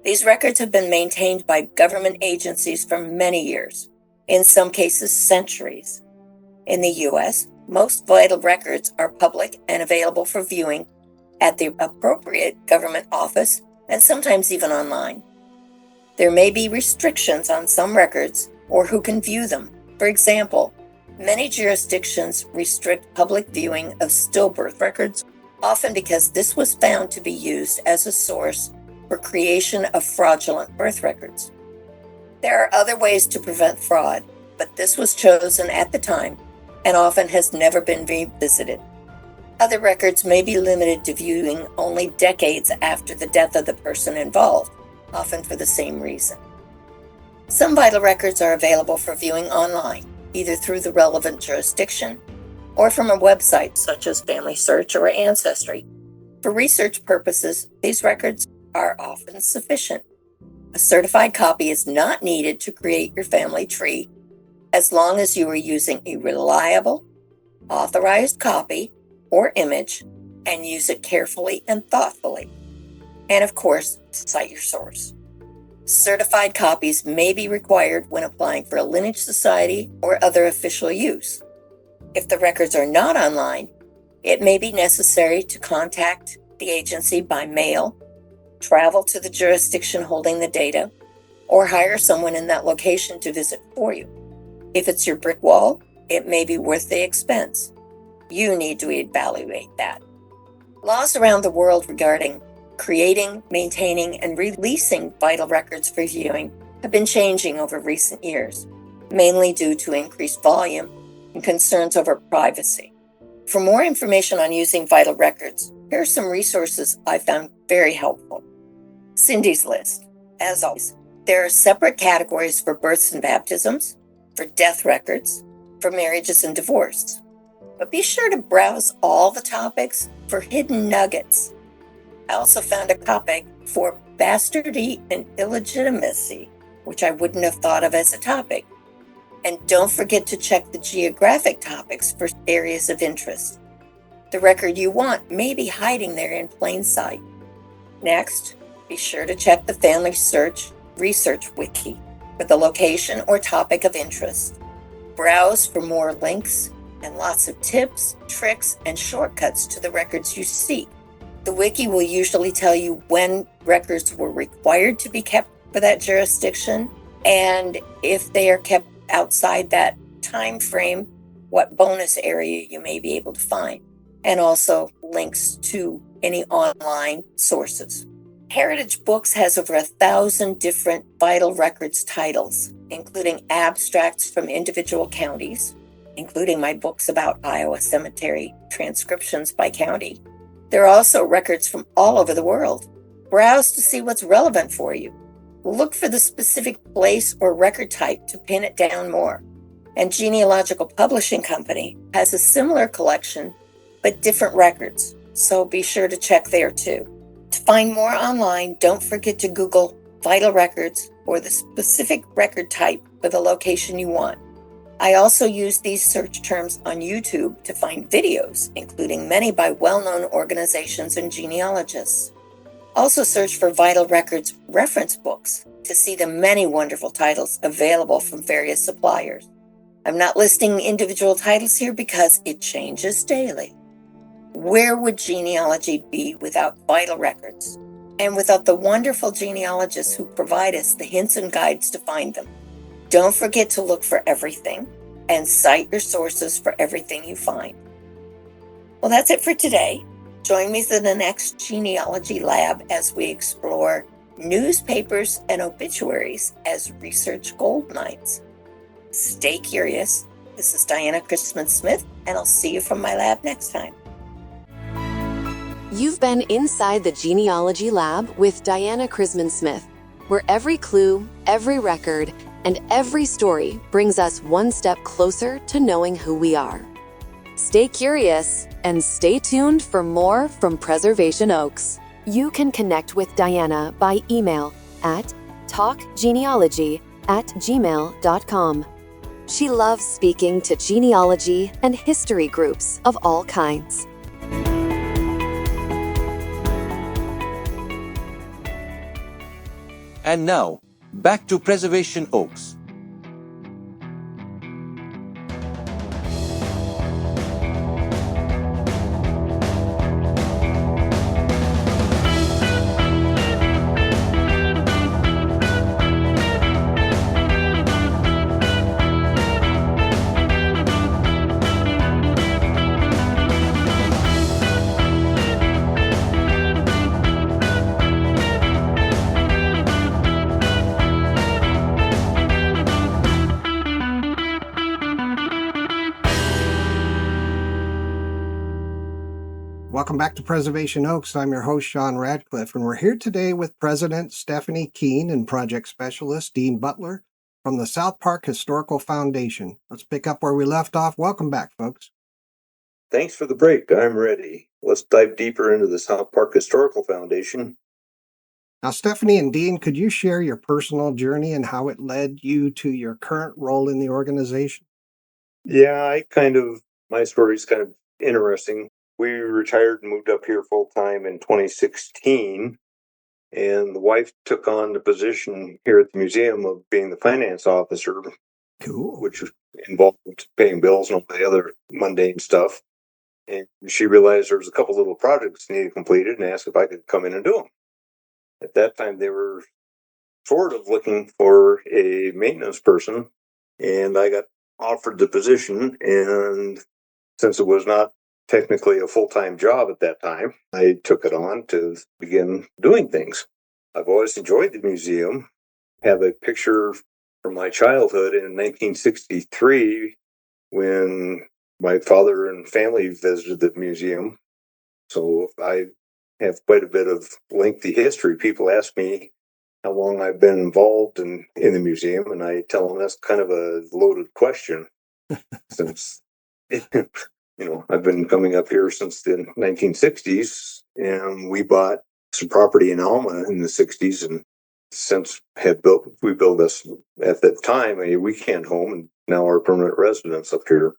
S9: These records have been maintained by government agencies for many years, in some cases centuries. In the U.S., most vital records are public and available for viewing at the appropriate government office and sometimes even online. There may be restrictions on some records or who can view them. For example, many jurisdictions restrict public viewing of stillbirth records, often because this was found to be used as a source for creation of fraudulent birth records. There are other ways to prevent fraud, but this was chosen at the time and often has never been revisited. Other records may be limited to viewing only decades after the death of the person involved, often for the same reason. Some vital records are available for viewing online, either through the relevant jurisdiction or from a website such as Family Search or Ancestry. For research purposes, these records are often sufficient. A certified copy is not needed to create your family tree as long as you are using a reliable, authorized copy or image and use it carefully and thoughtfully. And of course, cite your source. Certified copies may be required when applying for a lineage society or other official use. If the records are not online, it may be necessary to contact the agency by mail, travel to the jurisdiction holding the data, or hire someone in that location to visit for you. If it's your brick wall, it may be worth the expense. You need to evaluate that. Laws around the world regarding creating, maintaining, and releasing vital records for viewing have been changing over recent years, mainly due to increased volume and concerns over privacy. For more information on using vital records, here are some resources I found very helpful. Cindy's list. As always, there are separate categories for births and baptisms, for death records, for marriages and divorce. But be sure to browse all the topics for hidden nuggets. I also found a topic for bastardy and illegitimacy, which I wouldn't have thought of as a topic. And don't forget to check the geographic topics for areas of interest. The record you want may be hiding there in plain sight. Next, be sure to check the Family Search Research Wiki for the location or topic of interest. Browse for more links and lots of tips, tricks, and shortcuts to the records you seek. The wiki will usually tell you when records were required to be kept for that jurisdiction, and if they are kept outside that time frame, what bonus area you may be able to find, and also links to any online sources. Heritage Books has over 1,000 different vital records titles, including abstracts from individual counties, including my books about Iowa cemetery transcriptions by county. There are also records from all over the world. Browse to see what's relevant for you. Look for the specific place or record type to pin it down more. And Genealogical Publishing Company has a similar collection, but different records, so be sure to check there too. To find more online, don't forget to Google vital records or the specific record type for the location you want. I also use these search terms on YouTube to find videos, including many by well-known organizations and genealogists. Also search for vital records reference books to see the many wonderful titles available from various suppliers. I'm not listing individual titles here because it changes daily. Where would genealogy be without vital records? And without the wonderful genealogists who provide us the hints and guides to find them? Don't forget to look for everything and cite your sources for everything you find. Well, that's it for today. Join me for the next Genealogy Lab as we explore newspapers and obituaries as research gold mines. Stay curious. This is Diana Christman Smith, and I'll see you from my lab next time.
S4: You've been inside the Genealogy Lab with Diana Christman Smith, where every clue, every record, and every story brings us one step closer to knowing who we are. Stay curious and stay tuned for more from Preservation Oaks. You can connect with Diana by email at talkgenealogy@gmail.com. She loves speaking to genealogy and history groups of all kinds.
S10: And now, back to Preservation Oaks.
S5: Welcome back to Preservation Oaks. I'm your host, Sean Radcliff, and we're here today with President Stephanie Kuenn and Project Specialist Dean Butler from the South Park Historical Foundation. Let's pick up where we left off. Welcome back, folks.
S6: Thanks for the break. I'm ready. Let's dive deeper into the South Park Historical Foundation.
S5: Now, Stephanie and Dean, could you share your personal journey and how it led you to your current role in the organization?
S6: Yeah, my story's kind of interesting. We retired and moved up here full time in 2016, and the wife took on the position here at the museum of being the finance officer,
S5: Cool.
S6: which involved paying bills and all the other mundane stuff. And she realized there was a couple little projects needed completed and asked if I could come in and do them. At that time, they were sort of looking for a maintenance person, and I got offered the position. And since it was not technically a full-time job at that time, I took it on to begin doing things. I've always enjoyed the museum. I have a picture from my childhood in 1963 when my father and family visited the museum. So I have quite a bit of lengthy history. People ask me how long I've been involved in the museum, and I tell them that's kind of a loaded question since, I've been coming up here since the 1960s, and we bought some property in Alma in the 60s, and since we built this at that time a weekend home, and now our permanent residence up here.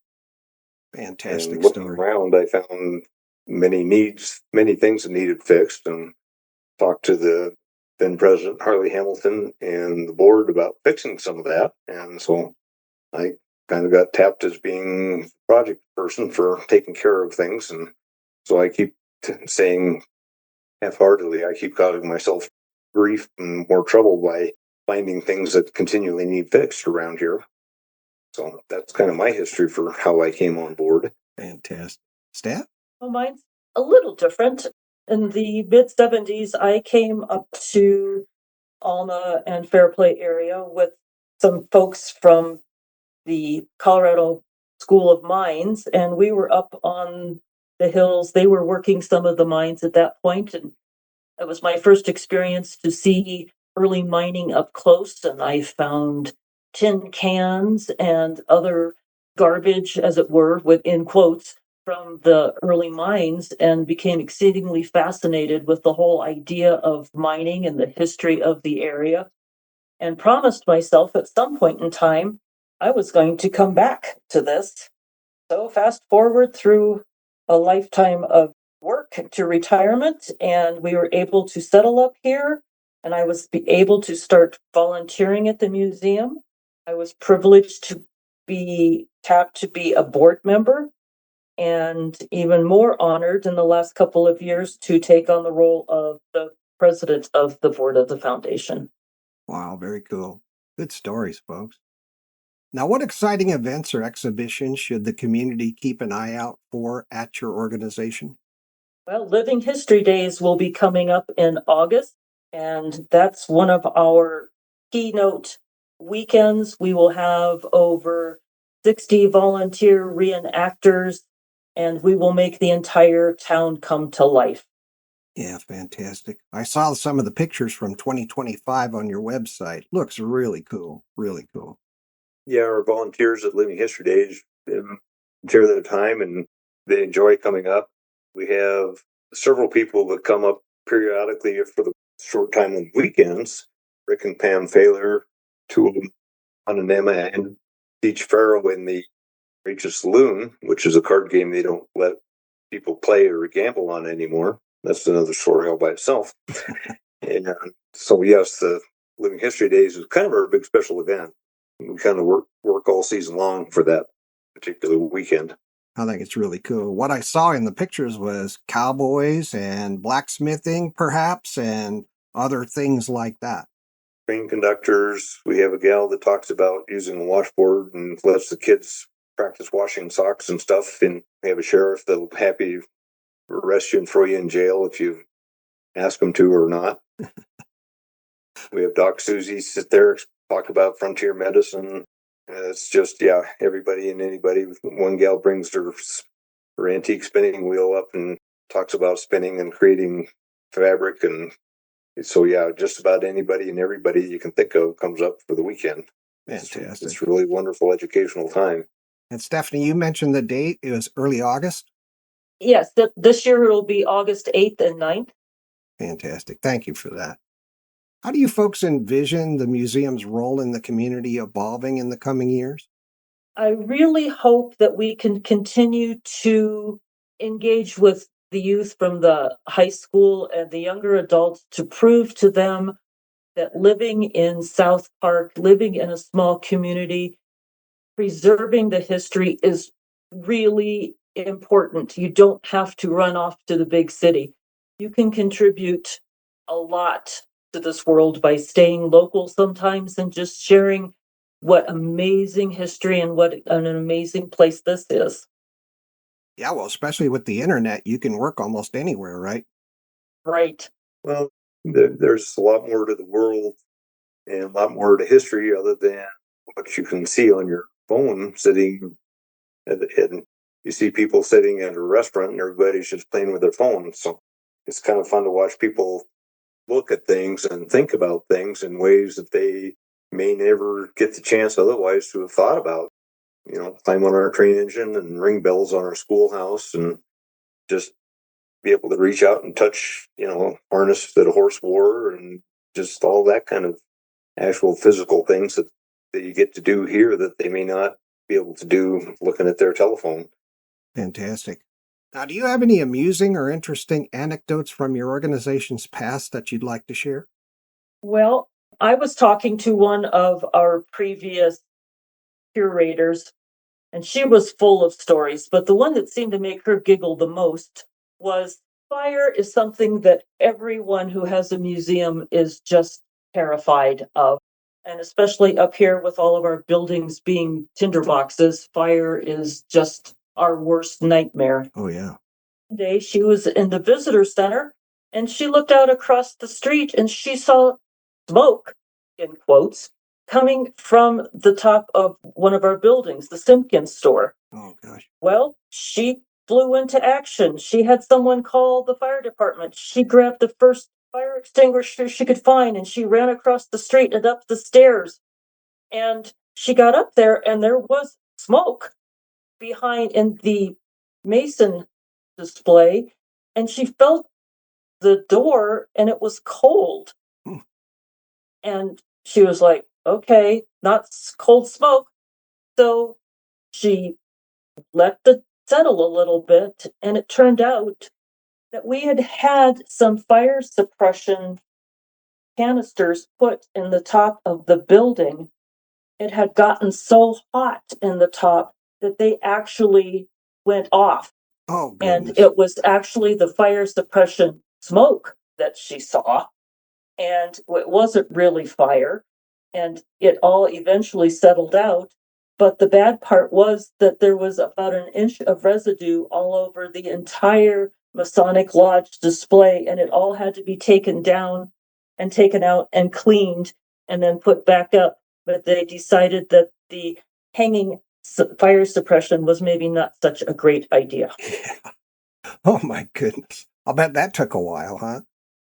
S5: Fantastic
S6: And looking
S5: story.
S6: around, I found many things that needed fixed, and talked to the then President Harley Hamilton and the board about fixing some of that. And so I kind of got tapped as being project person for taking care of things. And so I keep saying half-heartedly, I keep causing myself grief and more trouble by finding things that continually need fixed around here. So that's kind of my history for how I came on board.
S5: Fantastic. Steph?
S7: Well, mine's a little different. In the mid-70s, I came up to Alma and Fairplay area with some folks from the Colorado School of Mines, and we were up on the hills. They were working some of the mines at that point, and it was my first experience to see early mining up close, and I found tin cans and other garbage, as it were, within quotes, from the early mines, and became exceedingly fascinated with the whole idea of mining and the history of the area, and promised myself at some point in time I was going to come back to this. So fast forward through a lifetime of work to retirement, and we were able to settle up here, and I was able to start volunteering at the museum. I was privileged to be tapped to be a board member, and even more honored in the last couple of years to take on the role of the president of the board of the foundation.
S5: Wow, very cool. Good stories, folks. Now, what exciting events or exhibitions should the community keep an eye out for at your organization?
S7: Well, Living History Days will be coming up in August, and that's one of our keynote weekends. We will have over 60 volunteer reenactors, and we will make the entire town come to life.
S5: Yeah, fantastic. I saw some of the pictures from 2025 on your website. Looks really cool. Really cool.
S6: Yeah, our volunteers at Living History Days share their time, and they enjoy coming up. We have several people that come up periodically for the short time on weekends. Rick and Pam Failer, two of them, Anonema, and teach Pharaoh in the Rachel Saloon, which is a card game they don't let people play or gamble on anymore. That's another story all by itself. And so, yes, the Living History Days is kind of our big special event. We kind of work all season long for that particular weekend.
S5: I think it's really cool. What I saw in the pictures was cowboys and blacksmithing, perhaps, and other things like that.
S6: Train conductors. We have a gal that talks about using a washboard and lets the kids practice washing socks and stuff. And we have a sheriff that'll happy arrest you and throw you in jail if you ask them to or not. We have Doc Susie sit there, talk about frontier medicine. It's just, yeah, everybody and anybody. One gal brings her antique spinning wheel up and talks about spinning and creating fabric. And so, yeah, just about anybody and everybody you can think of comes up for the weekend.
S5: Fantastic.
S6: It's really wonderful educational time.
S5: And Stephanie, you mentioned the date. It was early August.
S7: Yes, this year it'll be August 8th and 9th.
S5: Fantastic. Thank you for that. How do you folks envision the museum's role in the community evolving in the coming years?
S7: I really hope that we can continue to engage with the youth from the high school and the younger adults to prove to them that living in South Park, living in a small community, preserving the history is really important. You don't have to run off to the big city. You can contribute a lot to this world by staying local sometimes and just sharing what amazing history and what an amazing place this is.
S5: Yeah, well, especially with the internet, you can work almost anywhere, right?
S7: Right.
S6: Well, there's a lot more to the world and a lot more to history other than what you can see on your phone sitting and you see people sitting at a restaurant and everybody's just playing with their phones. So it's kind of fun to watch people look at things and think about things in ways that they may never get the chance otherwise to have thought about. Climb on our train engine and ring bells on our schoolhouse and just be able to reach out and touch, harness that a horse wore and just all that kind of actual physical things that you get to do here that they may not be able to do looking at their telephone.
S5: Fantastic. Now, do you have any amusing or interesting anecdotes from your organization's past that you'd like to share?
S7: Well, I was talking to one of our previous curators, and she was full of stories, but the one that seemed to make her giggle the most was fire is something that everyone who has a museum is just terrified of. And especially up here with all of our buildings being tinderboxes, fire is just our worst nightmare.
S5: Oh, yeah.
S7: One day she was in the visitor center and she looked out across the street and she saw smoke, in quotes, coming from the top of one of our buildings, the Simpkins store.
S5: Oh, gosh.
S7: Well, she flew into action. She had someone call the fire department. She grabbed the first fire extinguisher she could find and she ran across the street and up the stairs. And she got up there and there was smoke behind in the Mason display. And she felt the door and it was cold. And she was like, okay, not cold smoke. So she let it settle a little bit, and it turned out that we had some fire suppression canisters put in the top of the building. It had gotten so hot in the top that they actually went off.
S5: Oh, goodness.
S7: And it was actually the fire suppression smoke that she saw. And it wasn't really fire. And it all eventually settled out. But the bad part was that there was about an inch of residue all over the entire Masonic Lodge display, and it all had to be taken down and taken out and cleaned and then put back up. But they decided that the hanging fire suppression was maybe not such a great idea.
S5: Yeah. Oh, my goodness. I'll bet that took a while, huh?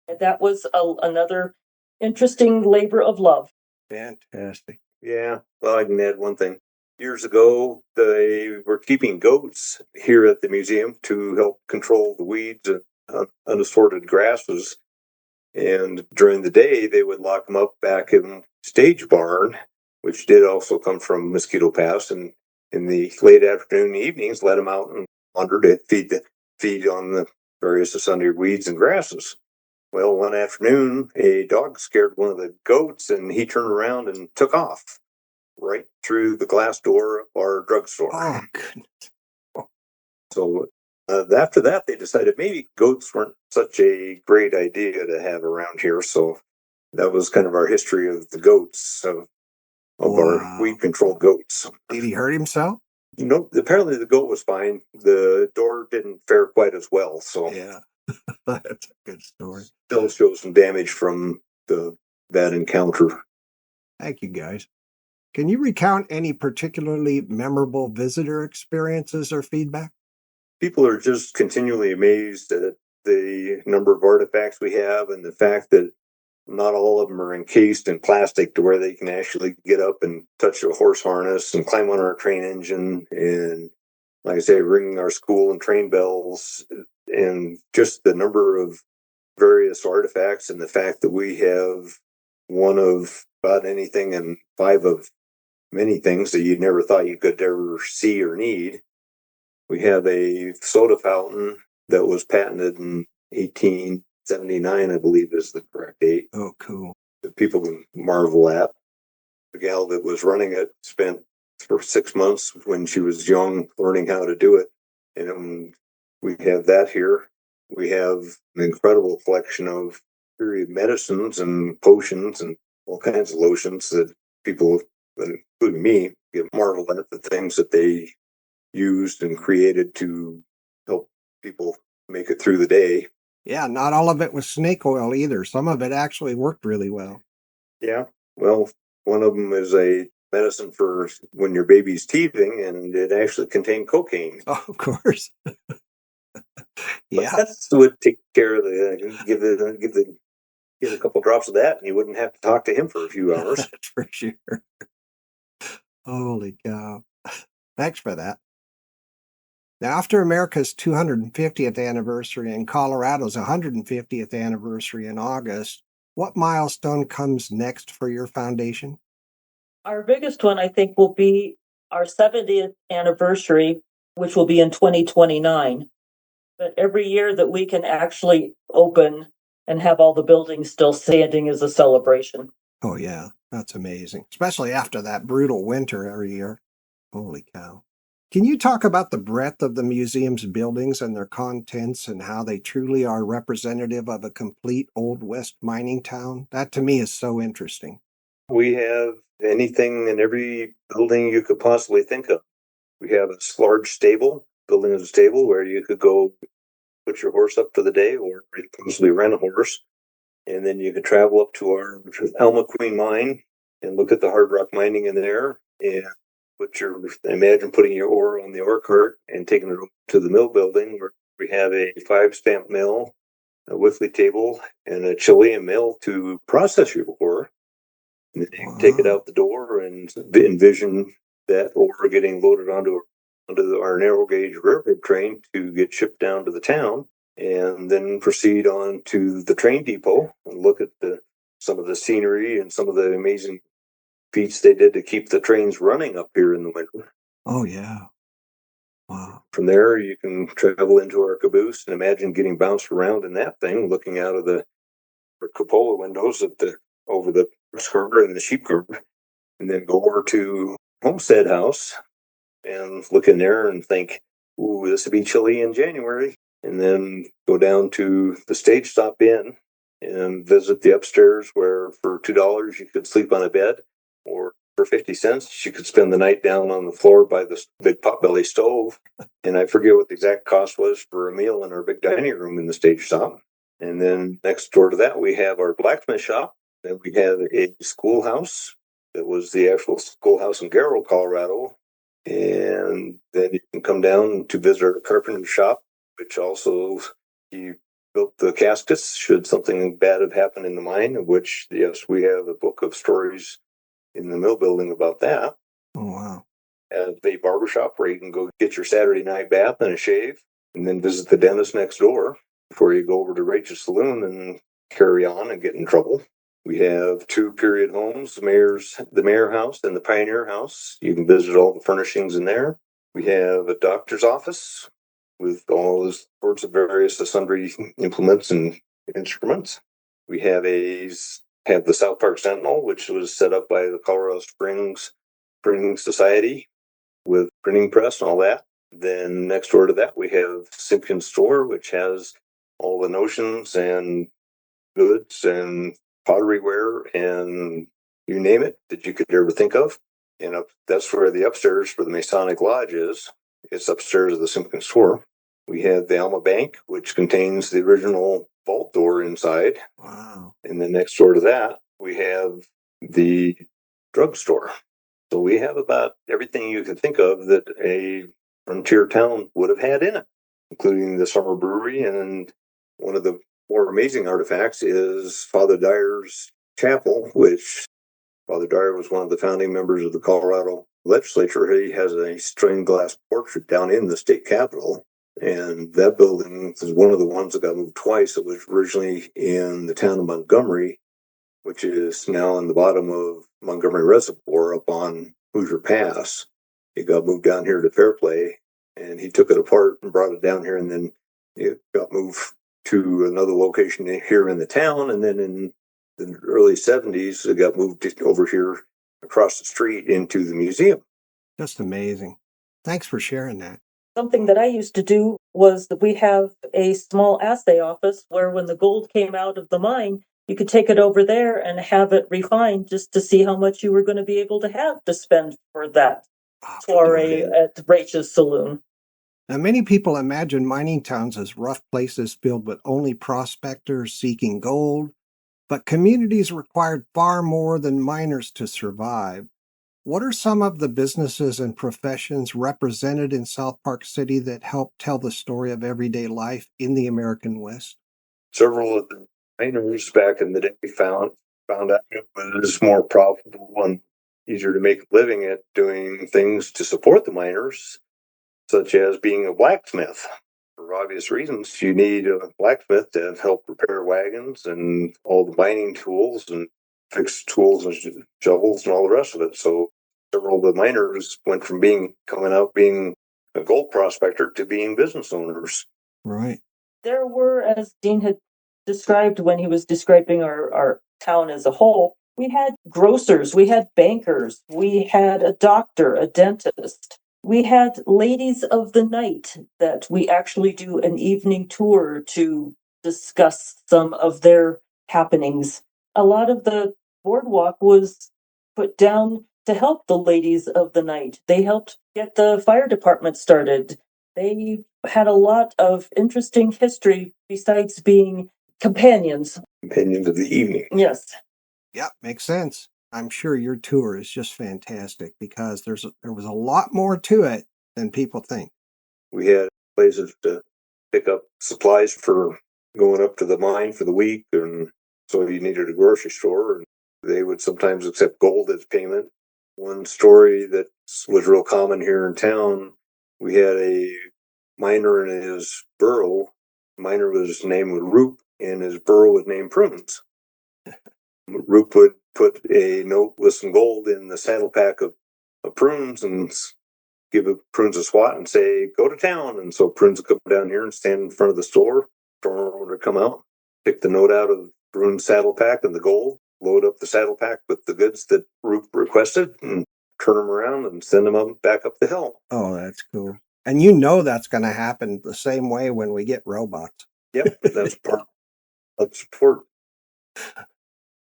S7: And that was another interesting labor of love.
S5: Fantastic.
S6: Yeah, well, I can add one thing. Years ago, they were keeping goats here at the museum to help control the weeds and unassorted grasses. And during the day, they would lock them up back in stage barn, which did also come from Mosquito Pass. And in the late afternoon evenings, let them out and wander to feed on the various asunder weeds and grasses. Well, one afternoon, a dog scared one of the goats, and he turned around and took off right through the glass door of our drugstore.
S5: Oh, goodness.
S6: So after that, they decided maybe goats weren't such a great idea to have around here. So that was kind of our history of the goats, of our weed-controlled goats.
S5: Did he hurt himself?
S6: No, apparently the goat was fine. The door didn't fare quite as well. So
S5: yeah, that's a good story.
S6: Still shows some damage from that encounter.
S5: Thank you, guys. Can you recount any particularly memorable visitor experiences or feedback?
S6: People are just continually amazed at the number of artifacts we have and the fact that not all of them are encased in plastic to where they can actually get up and touch a horse harness and climb on our train engine and, like I say, ring our school and train bells, and just the number of various artifacts and the fact that we have one of about anything and five of many things that you never thought you could ever see or need. We have a soda fountain that was patented in 1879, I believe is the correct date.
S5: Oh, cool.
S6: That people can marvel at. The gal that was running it spent for 6 months when she was young learning how to do it. And we have that here. We have an incredible collection of period medicines and potions and all kinds of lotions that people, including me, get marveled at the things that they used and created to help people make it through the day.
S5: Yeah, not all of it was snake oil either. Some of it actually worked really well.
S6: Yeah, well, one of them is a medicine for when your baby's teething, and it actually contained cocaine.
S5: Oh, of course. Yeah,
S6: That would take care of give a couple drops of that, and you wouldn't have to talk to him for a few hours.
S5: that's for sure. Holy cow. Thanks for that. Now, after America's 250th anniversary and Colorado's 150th anniversary in August, what milestone comes next for your foundation?
S7: Our biggest one, I think, will be our 70th anniversary, which will be in 2029. But every year that we can actually open and have all the buildings still standing is a celebration.
S5: Oh, yeah, that's amazing, especially after that brutal winter every year. Holy cow. Can you talk about the breadth of the museum's buildings and their contents and how they truly are representative of a complete Old West mining town? That to me is so interesting.
S6: We have anything in every building you could possibly think of. We have a large stable, building a stable where you could go put your horse up for the day, or you could possibly rent a horse. And then you could travel up to our Alma Queen mine and look at the hard rock mining in there, and imagine putting your ore on the ore cart and taking it to the mill building, where we have a 5-stamp mill, a whiffly table, and a Chilean mill to process your ore. And then you can take it out the door and envision that ore getting loaded onto our narrow gauge railroad train to get shipped down to the town, and then proceed on to the train depot and look at some of the scenery and some of the amazing feats they did to keep the trains running up here in the winter.
S5: Oh, yeah. Wow.
S6: From there, you can travel into our caboose and imagine getting bounced around in that thing, looking out of the cupola windows over the skirter and the sheep curb, and then go over to Homestead House and look in there and think, ooh, this would be chilly in January. And then go down to the Stage Stop Inn and visit the upstairs, where for $2 you could sleep on a bed, or for 50 cents you could spend the night down on the floor by the big potbelly stove. And I forget what the exact cost was for a meal in our big dining room in the Stage Stop. And then next door to that, we have our blacksmith shop. Then we have a schoolhouse that was the actual schoolhouse in Garrow, Colorado. And then you can come down to visit our carpenter shop, which also he built the caskets should something bad have happened in the mine, of which, yes, we have a book of stories in the mill building about that.
S5: Oh, wow.
S6: Have a barbershop where you can go get your Saturday night bath and a shave, and then visit the dentist next door before you go over to Rachel's Saloon and carry on and get in trouble. We have 2 period homes, the Mayor House and the Pioneer House. You can visit all the furnishings in there. We have a doctor's office with all sorts of various sundry implements and instruments. We have the South Park Sentinel, which was set up by the Colorado Springs Printing Society with printing press and all that. Then next door to that, we have Simpkins Store, which has all the notions and goods and pottery ware and you name it that you could ever think of. And that's where the upstairs for the Masonic Lodge is. It's upstairs of the Simpkins Store. We have the Alma Bank, which contains the original vault door inside.
S5: Wow.
S6: And then next door to that, we have the drugstore. So we have about everything you could think of that a frontier town would have had in it, including the summer brewery. And one of the more amazing artifacts is Father Dyer's chapel, which Father Dyer was one of the founding members of the Colorado legislature. He has a stained glass portrait down in the state capitol. And that building is one of the ones that got moved twice. It was originally in the town of Montgomery, which is now in the bottom of Montgomery Reservoir up on Hoosier Pass. It got moved down here to Fairplay, and he took it apart and brought it down here, and then it got moved to another location here in the town. And then in the early 70s, it got moved over here across the street into the museum.
S5: Just amazing. Thanks for sharing that.
S7: Something that I used to do was that we have a small assay office where when the gold came out of the mine, you could take it over there and have it refined just to see how much you were going to be able to have to spend for that soiree at Rachel's Saloon.
S5: Now, many people imagine mining towns as rough places filled with only prospectors seeking gold, but communities required far more than miners to survive. What are some of the businesses and professions represented in South Park City that help tell the story of everyday life in the American West?
S6: Several of the miners back in the day found out it was more profitable and easier to make a living at doing things to support the miners, such as being a blacksmith. For obvious reasons, you need a blacksmith to help repair wagons and all the mining tools and fix tools and shovels and all the rest of it. So several of the miners went from coming out being a gold prospector to being business owners.
S5: Right.
S7: There were, as Dean had described when he was describing our town as a whole, we had grocers, we had bankers, we had a doctor, a dentist. We had ladies of the night that we actually do an evening tour to discuss some of their happenings. A lot of the boardwalk was put down to help the ladies of the night. They helped get the fire department started. They had a lot of interesting history besides being companions.
S6: Companions of the evening.
S7: Yes.
S5: Yep, makes sense. I'm sure your tour is just fantastic because there was a lot more to it than people think.
S6: We had places to pick up supplies for going up to the mine for the week, and so you needed a grocery store, and they would sometimes accept gold as payment. One story that was real common here in town, we had a miner in his burrow. The miner was named Roop, and his burrow was named Prunes. Roop would put a note with some gold in the saddle pack of prunes and give Prunes a swat and say, go to town. And so Prunes would come down here and stand in front of the store would come out, pick the note out of Prunes' saddle pack and the gold, load up the saddle pack with the goods that Roop requested, and turn them around and send them back up the hill.
S5: Oh, that's cool. And you know that's going to happen the same way when we get robots.
S6: Yep, that's part of support.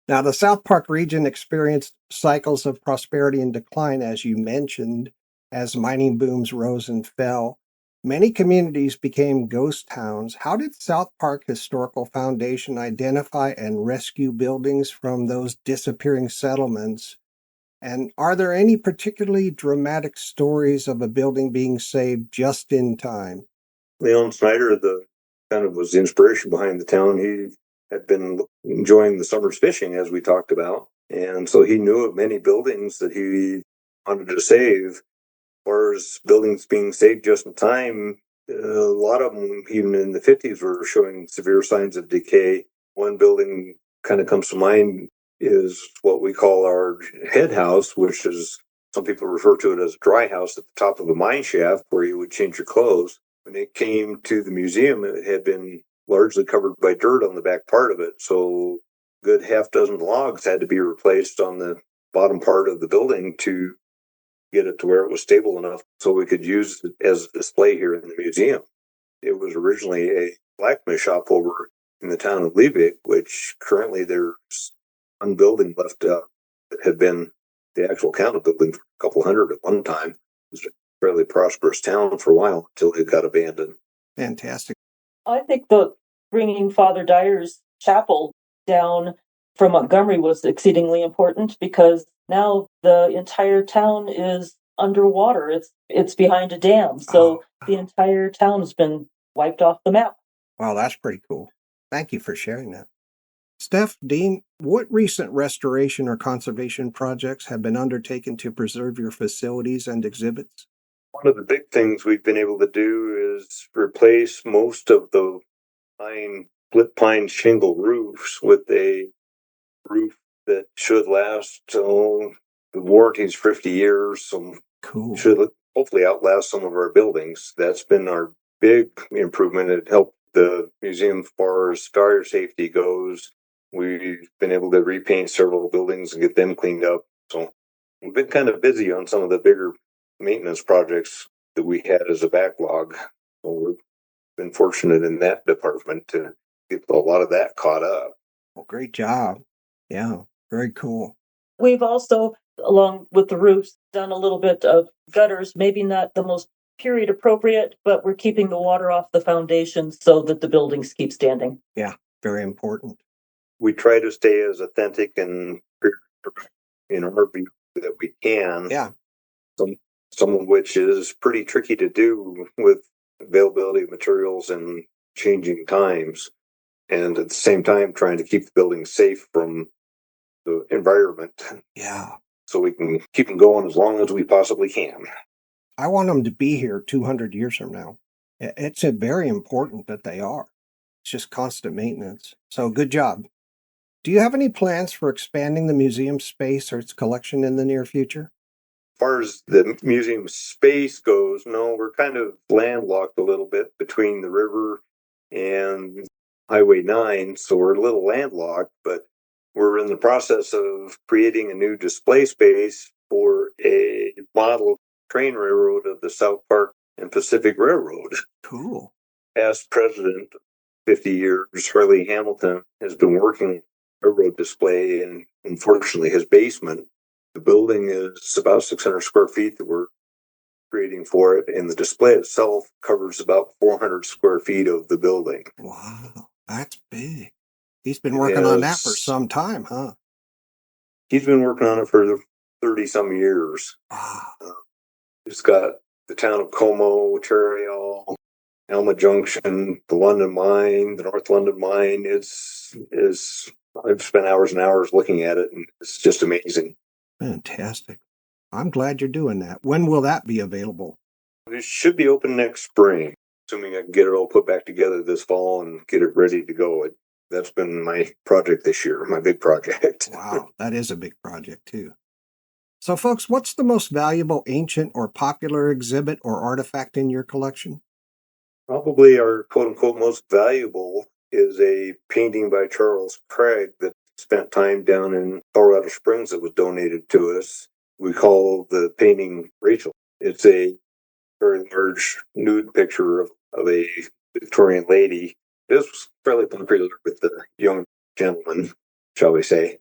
S5: Now, the South Park region experienced cycles of prosperity and decline, as you mentioned, as mining booms rose and fell. Many communities became ghost towns. How did South Park Historical Foundation identify and rescue buildings from those disappearing settlements? And are there any particularly dramatic stories of a building being saved just in time?
S6: Leon Snyder, was the inspiration behind the town. He had been enjoying the summer's fishing, as we talked about, and so he knew of many buildings that he wanted to save. As far as buildings being saved just in time, a lot of them, even in the 50s, were showing severe signs of decay. One building kind of comes to mind is what we call our head house, which is, some people refer to it as a dry house at the top of a mine shaft where you would change your clothes. When it came to the museum, it had been largely covered by dirt on the back part of it. So a good half dozen logs had to be replaced on the bottom part of the building to get it to where it was stable enough so we could use it as a display here in the museum. It was originally a blacksmith shop over in the town of Liebig, which currently there's one building left that had been the actual counter building for a couple hundred at one time. It was a fairly prosperous town for a while until it got abandoned.
S5: Fantastic.
S7: I think bringing Father Dyer's chapel down from Montgomery was exceedingly important because now the entire town is underwater. It's behind a dam, so the entire town's been wiped off the map.
S5: Wow, that's pretty cool. Thank you for sharing that. Steph, Dean, what recent restoration or conservation projects have been undertaken to preserve your facilities and exhibits?
S6: One of the big things we've been able to do is replace most of the split pine shingle roofs with a roof that should last, the warranty's 50 years, so
S5: cool.
S6: Should hopefully outlast some of our buildings. That's been our big improvement. It helped the museum as far as fire safety goes. We've been able to repaint several buildings and get them cleaned up. So we've been kind of busy on some of the bigger maintenance projects that we had as a backlog. So we've been fortunate in that department to get a lot of that caught up.
S5: Well, great job. Yeah, very cool.
S7: We've also, along with the roofs, done a little bit of gutters, maybe not the most period appropriate, but we're keeping the water off the foundations so that the buildings keep standing.
S5: Yeah, very important.
S6: We try to stay as authentic and in our view that we can.
S5: Yeah.
S6: Some of which is pretty tricky to do with availability of materials and changing times. And at the same time, trying to keep the building safe from the environment.
S5: Yeah.
S6: So we can keep them going as long as we possibly can.
S5: I want them to be here 200 years from now. It's very important that they are. It's just constant maintenance. So good job. Do you have any plans for expanding the museum space or its collection in the near future?
S6: As far as the museum space goes, no, we're kind of landlocked a little bit between the river and Highway 9, so we're a little landlocked, but we're in the process of creating a new display space for a model train railroad of the South Park and Pacific Railroad.
S5: Cool.
S6: Past president, 50 years, Harley Hamilton, has been working railroad display in, unfortunately, his basement. The building is about 600 square feet that we're creating for it, and the display itself covers about 400 square feet of the building.
S5: Wow, that's big. He's been working on that for some time, huh?
S6: He's been working on it for 30-some years.
S5: Wow.
S6: He's got the town of Como, Terreal, Alma Junction, the London Mine, the North London Mine. I've spent hours and hours looking at it, and it's just amazing.
S5: Fantastic. I'm glad you're doing that. When will that be available?
S6: It should be open next spring, assuming I can get it all put back together this fall and get it ready to go. That's been my project this year, my big project.
S5: Wow, that is a big project too. So folks, what's the most valuable ancient or popular exhibit or artifact in your collection?
S6: Probably our quote-unquote most valuable is a painting by Charles Craig that spent time down in Colorado Springs that was donated to us. We call the painting Rachel. It's a very large nude picture of a Victorian lady. It was fairly popular with the young gentlemen, shall we say. As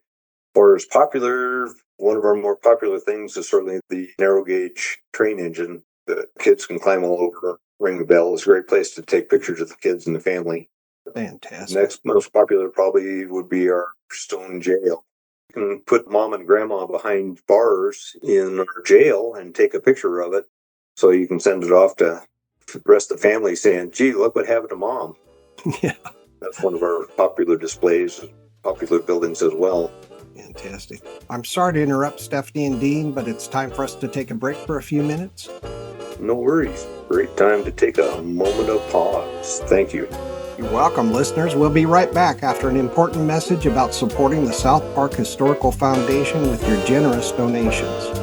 S6: far as popular, one of our more popular things is certainly the narrow gauge train engine. The kids can climb all over, ring the bell. It's a great place to take pictures of the kids and the family.
S5: Fantastic.
S6: Next most popular probably would be our stone jail. You can put mom and grandma behind bars in our jail and take a picture of it, so you can send it off to the rest of the family saying, gee, look what happened to mom.
S5: Yeah.
S6: That's one of our popular displays, popular buildings as well.
S5: Fantastic. I'm sorry to interrupt Stephanie and Dean, but it's time for us to take a break for a few minutes.
S6: No worries. Great time to take a moment of pause. Thank you.
S5: You're welcome, listeners. We'll be right back after an important message about supporting the South Park Historical Foundation with your generous donations.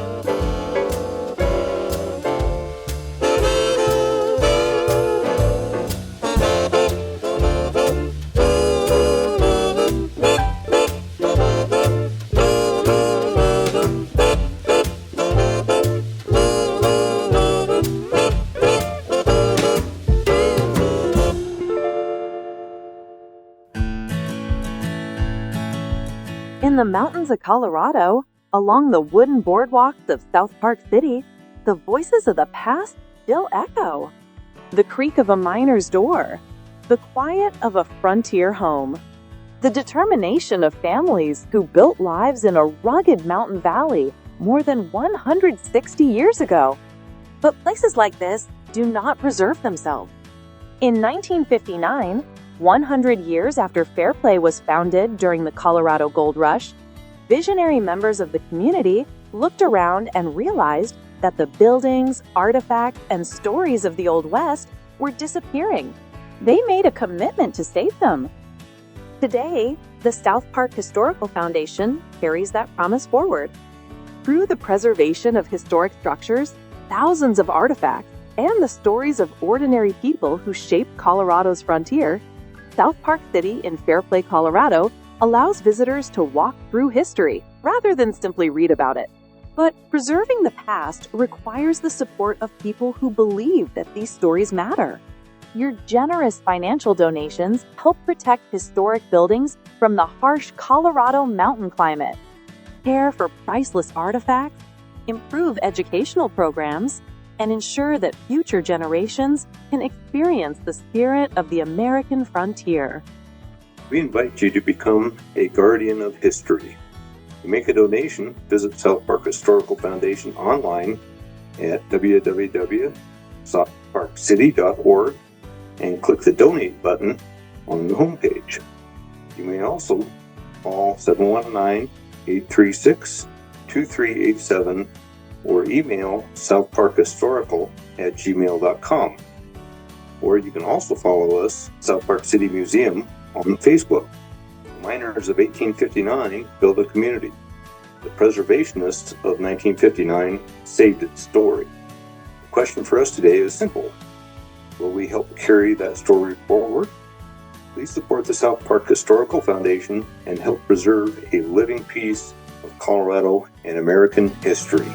S1: In the mountains of Colorado, along the wooden boardwalks of South Park City, the voices of the past still echo. The creak of a miner's door, the quiet of a frontier home, the determination of families who built lives in a rugged mountain valley more than 160 years ago. But places like this do not preserve themselves. In 1959, 100 years after Fairplay was founded during the Colorado Gold Rush, visionary members of the community looked around and realized that the buildings, artifacts, and stories of the Old West were disappearing. They made a commitment to save them. Today, the South Park Historical Foundation carries that promise forward. Through the preservation of historic structures, thousands of artifacts, and the stories of ordinary people who shaped Colorado's frontier, South Park City in Fairplay, Colorado, allows visitors to walk through history rather than simply read about it. But preserving the past requires the support of people who believe that these stories matter. Your generous financial donations help protect historic buildings from the harsh Colorado mountain climate, care for priceless artifacts, improve educational programs, and ensure that future generations can experience the spirit of the American frontier.
S6: We invite you to become a guardian of history. To make a donation, visit South Park Historical Foundation online at www.southparkcity.org and click the donate button on the homepage. You may also call 719-836-2387 or email southparkhistorical@gmail.com. Or you can also follow us, South Park City Museum, on Facebook. The miners of 1859 built a community. The preservationists of 1959 saved its story. The question for us today is simple. Will we help carry that story forward? Please support the South Park Historical Foundation and help preserve a living piece of Colorado and American history.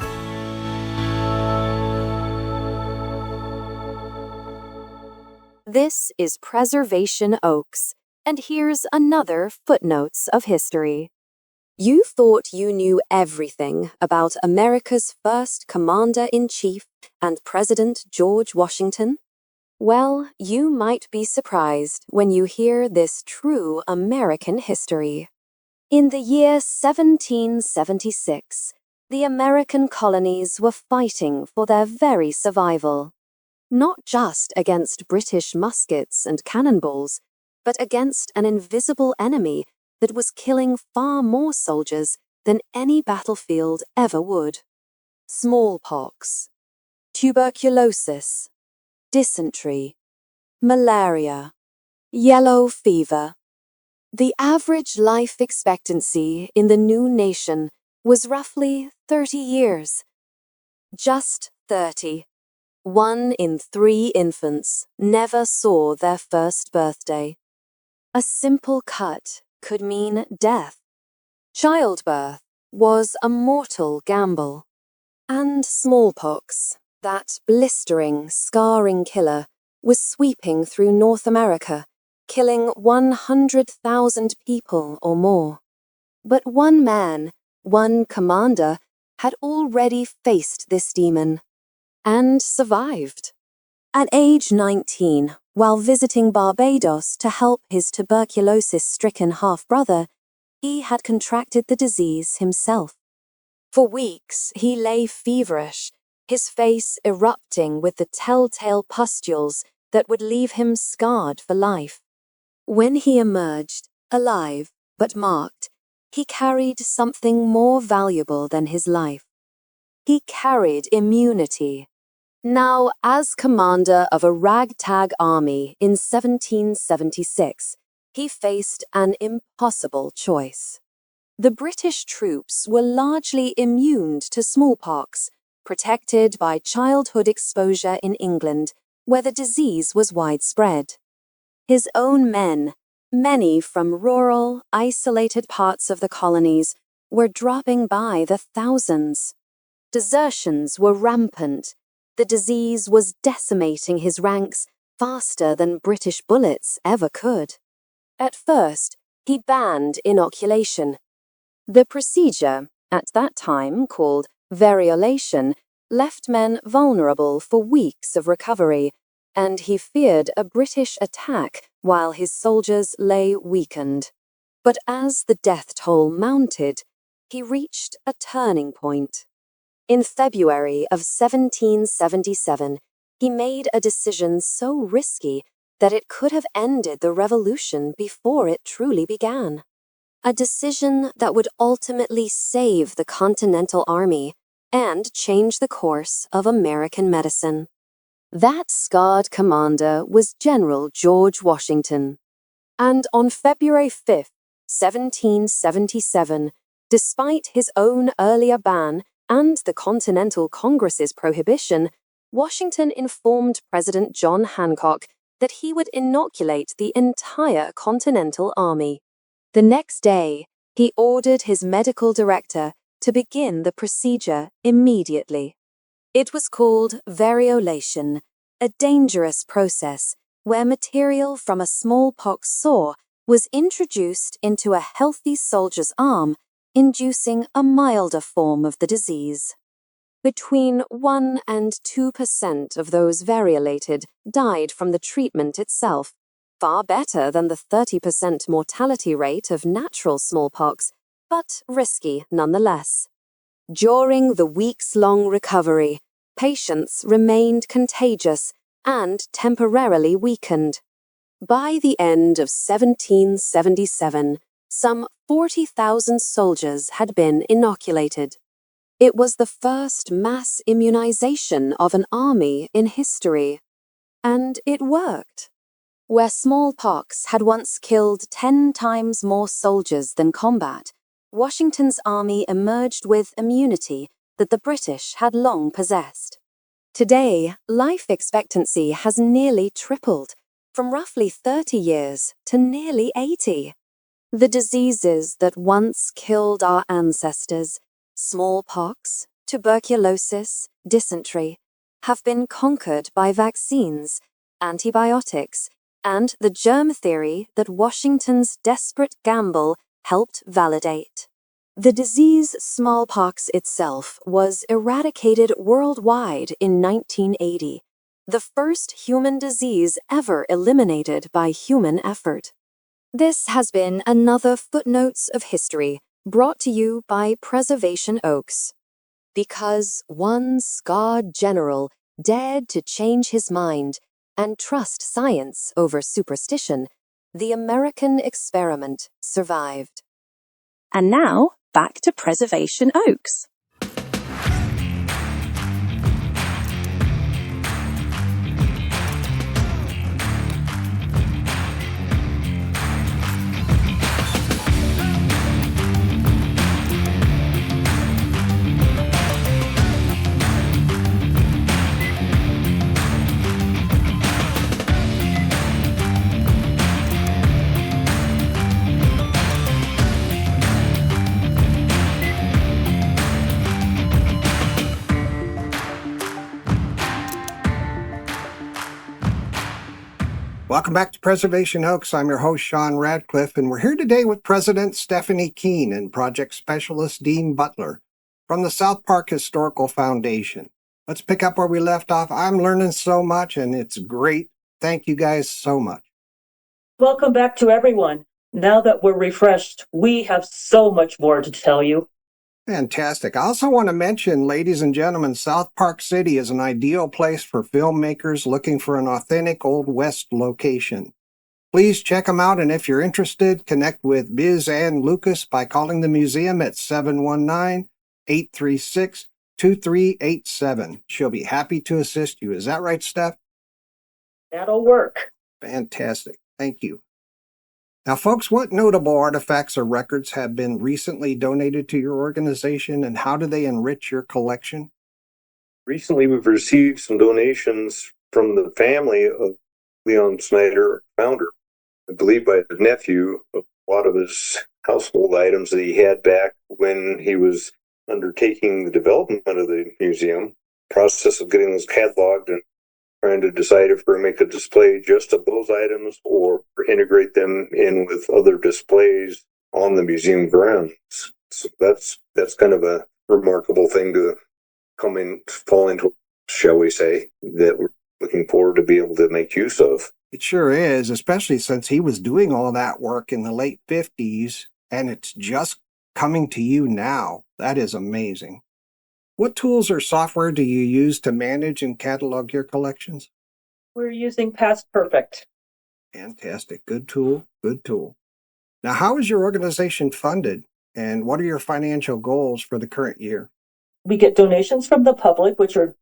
S4: This is Preservation Oaks, and here's another Footnotes of History. You thought you knew everything about America's first Commander-in-Chief and President George Washington? Well, you might be surprised when you hear this true American history. In the year 1776, the American colonies were fighting for their very survival. Not just against British muskets and cannonballs, but against an invisible enemy that was killing far more soldiers than any battlefield ever would. Smallpox, tuberculosis, dysentery, malaria, yellow fever. The average life expectancy in the new nation was roughly 30 years. Just 30. 1 in 3 infants never saw their first birthday. A simple cut could mean death. Childbirth was a mortal gamble. And smallpox, that blistering, scarring killer, was sweeping through North America, killing 100,000 people or more. But one man, one commander, had already faced this demon and survived. At age 19, while visiting Barbados to help his tuberculosis-stricken half-brother, he had contracted the disease himself. For weeks, he lay feverish, his face erupting with the telltale pustules that would leave him scarred for life. When he emerged, alive but marked, he carried something more valuable than his life. He carried immunity. Now, as commander of a ragtag army in 1776, he faced an impossible choice. The British troops were largely immune to smallpox, protected by childhood exposure in England, where the disease was widespread. His own men, many from rural, isolated parts of the colonies, were dropping by the thousands. Desertions were rampant. The disease was decimating his ranks faster than British bullets ever could. At first, he banned inoculation. The procedure, at that time called variolation, left men vulnerable for weeks of recovery, and he feared a British attack while his soldiers lay weakened. But as the death toll mounted, he reached a turning point. In February of 1777, he made a decision so risky that it could have ended the revolution before it truly began. A decision that would ultimately save the Continental Army and change the course of American medicine. That scarred commander was General George Washington. And on February 5, 1777, despite his own earlier ban and the Continental Congress's prohibition, Washington informed President John Hancock that he would inoculate the entire Continental Army. The next day, he ordered his medical director to begin the procedure immediately. It was called variolation, a dangerous process where material from a smallpox sore was introduced into a healthy soldier's arm, inducing a milder form of the disease. Between 1 and 2% of those variolated died from the treatment itself, far better than the 30% mortality rate of natural smallpox, but risky nonetheless. During the weeks-long recovery, patients remained contagious and temporarily weakened. By the end of 1777, some 40,000 soldiers had been inoculated. It was the first mass immunization of an army in history. And it worked. Where smallpox had once killed 10 times more soldiers than combat, Washington's army emerged with immunity that the British had long possessed. Today, life expectancy has nearly tripled, from roughly 30 years to nearly 80. The diseases that once killed our ancestors, smallpox, tuberculosis, dysentery, have been conquered by vaccines, antibiotics, and the germ theory that Washington's desperate gamble helped validate. The disease smallpox itself was eradicated worldwide in 1980, the first human disease ever eliminated by human effort. This has been another Footnotes of History brought to you by Preservation Oaks. Because one scarred general dared to change his mind and trust science over superstition, the American experiment survived.
S11: And now, back to Preservation Oaks.
S5: Welcome back to Preservation Oaks. I'm your host, Sean Radcliff, and we're here today with President Stephanie Kuenn and Project Specialist Dean Butler from the South Park Historical Foundation. Let's pick up where we left off. I'm learning so much, and it's great. Thank you guys so much.
S7: Welcome back to everyone. Now that we're refreshed, we have so much more to tell you.
S5: Fantastic. I also want to mention, ladies and gentlemen, South Park City is an ideal place for filmmakers looking for an authentic Old West location. Please check them out, and if you're interested, connect with Biz and Lucas by calling the museum at 719-836-2387. She'll be happy to assist you. Is that right, Steph?
S7: That'll work.
S5: Fantastic. Thank you. Now, folks, what notable artifacts or records have been recently donated to your organization, and how do they enrich your collection?
S6: Recently, we've received some donations from the family of Leon Snyder, founder. I believe by the nephew, of a lot of his household items that he had back when he was undertaking the development of the museum. Process of getting those cataloged and trying to decide if we're going to make a display just of those items or integrate them in with other displays on the museum grounds. So that's kind of a remarkable thing to fall into, shall we say, that we're looking forward to be able to make use of.
S5: It sure is, especially since he was doing all that work in the late 50s, and it's just coming to you now. That is amazing. What tools or software do you use to manage and catalog your collections?
S7: We're using Past Perfect.
S5: Fantastic. Good tool. Good tool. Now, how is your organization funded, and what are your financial goals for the current year?
S7: We get donations from the public, which are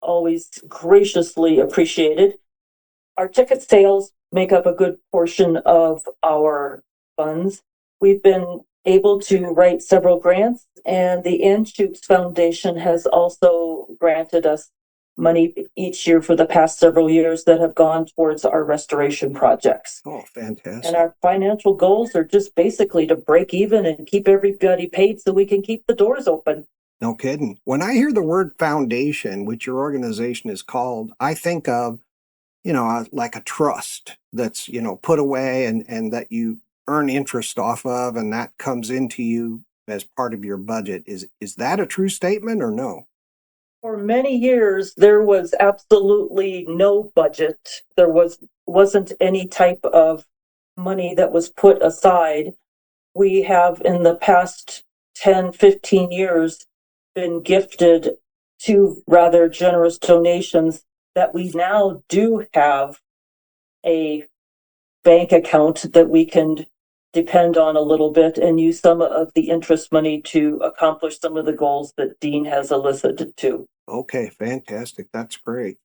S7: always graciously appreciated. Our ticket sales make up a good portion of our funds. We've been able to write several grants, and the Anschutz Foundation has also granted us money each year for the past several years that have gone towards our restoration projects.
S5: Oh, fantastic.
S7: And our financial goals are just basically to break even and keep everybody paid so we can keep the doors open.
S5: No kidding. When I hear the word foundation, which your organization is called, I think of, like a trust that's, put away and that you earn interest off of, and that comes into you as part of your budget. Is that a true statement or no?
S7: For many years, there was absolutely no budget. There wasn't any type of money that was put aside. we have in the past 10, 15 years been gifted two rather generous donations that we now do have a bank account that we can depend on a little bit and use some of the interest money to accomplish some of the goals that Dean has elicited to.
S5: Okay, fantastic. That's great.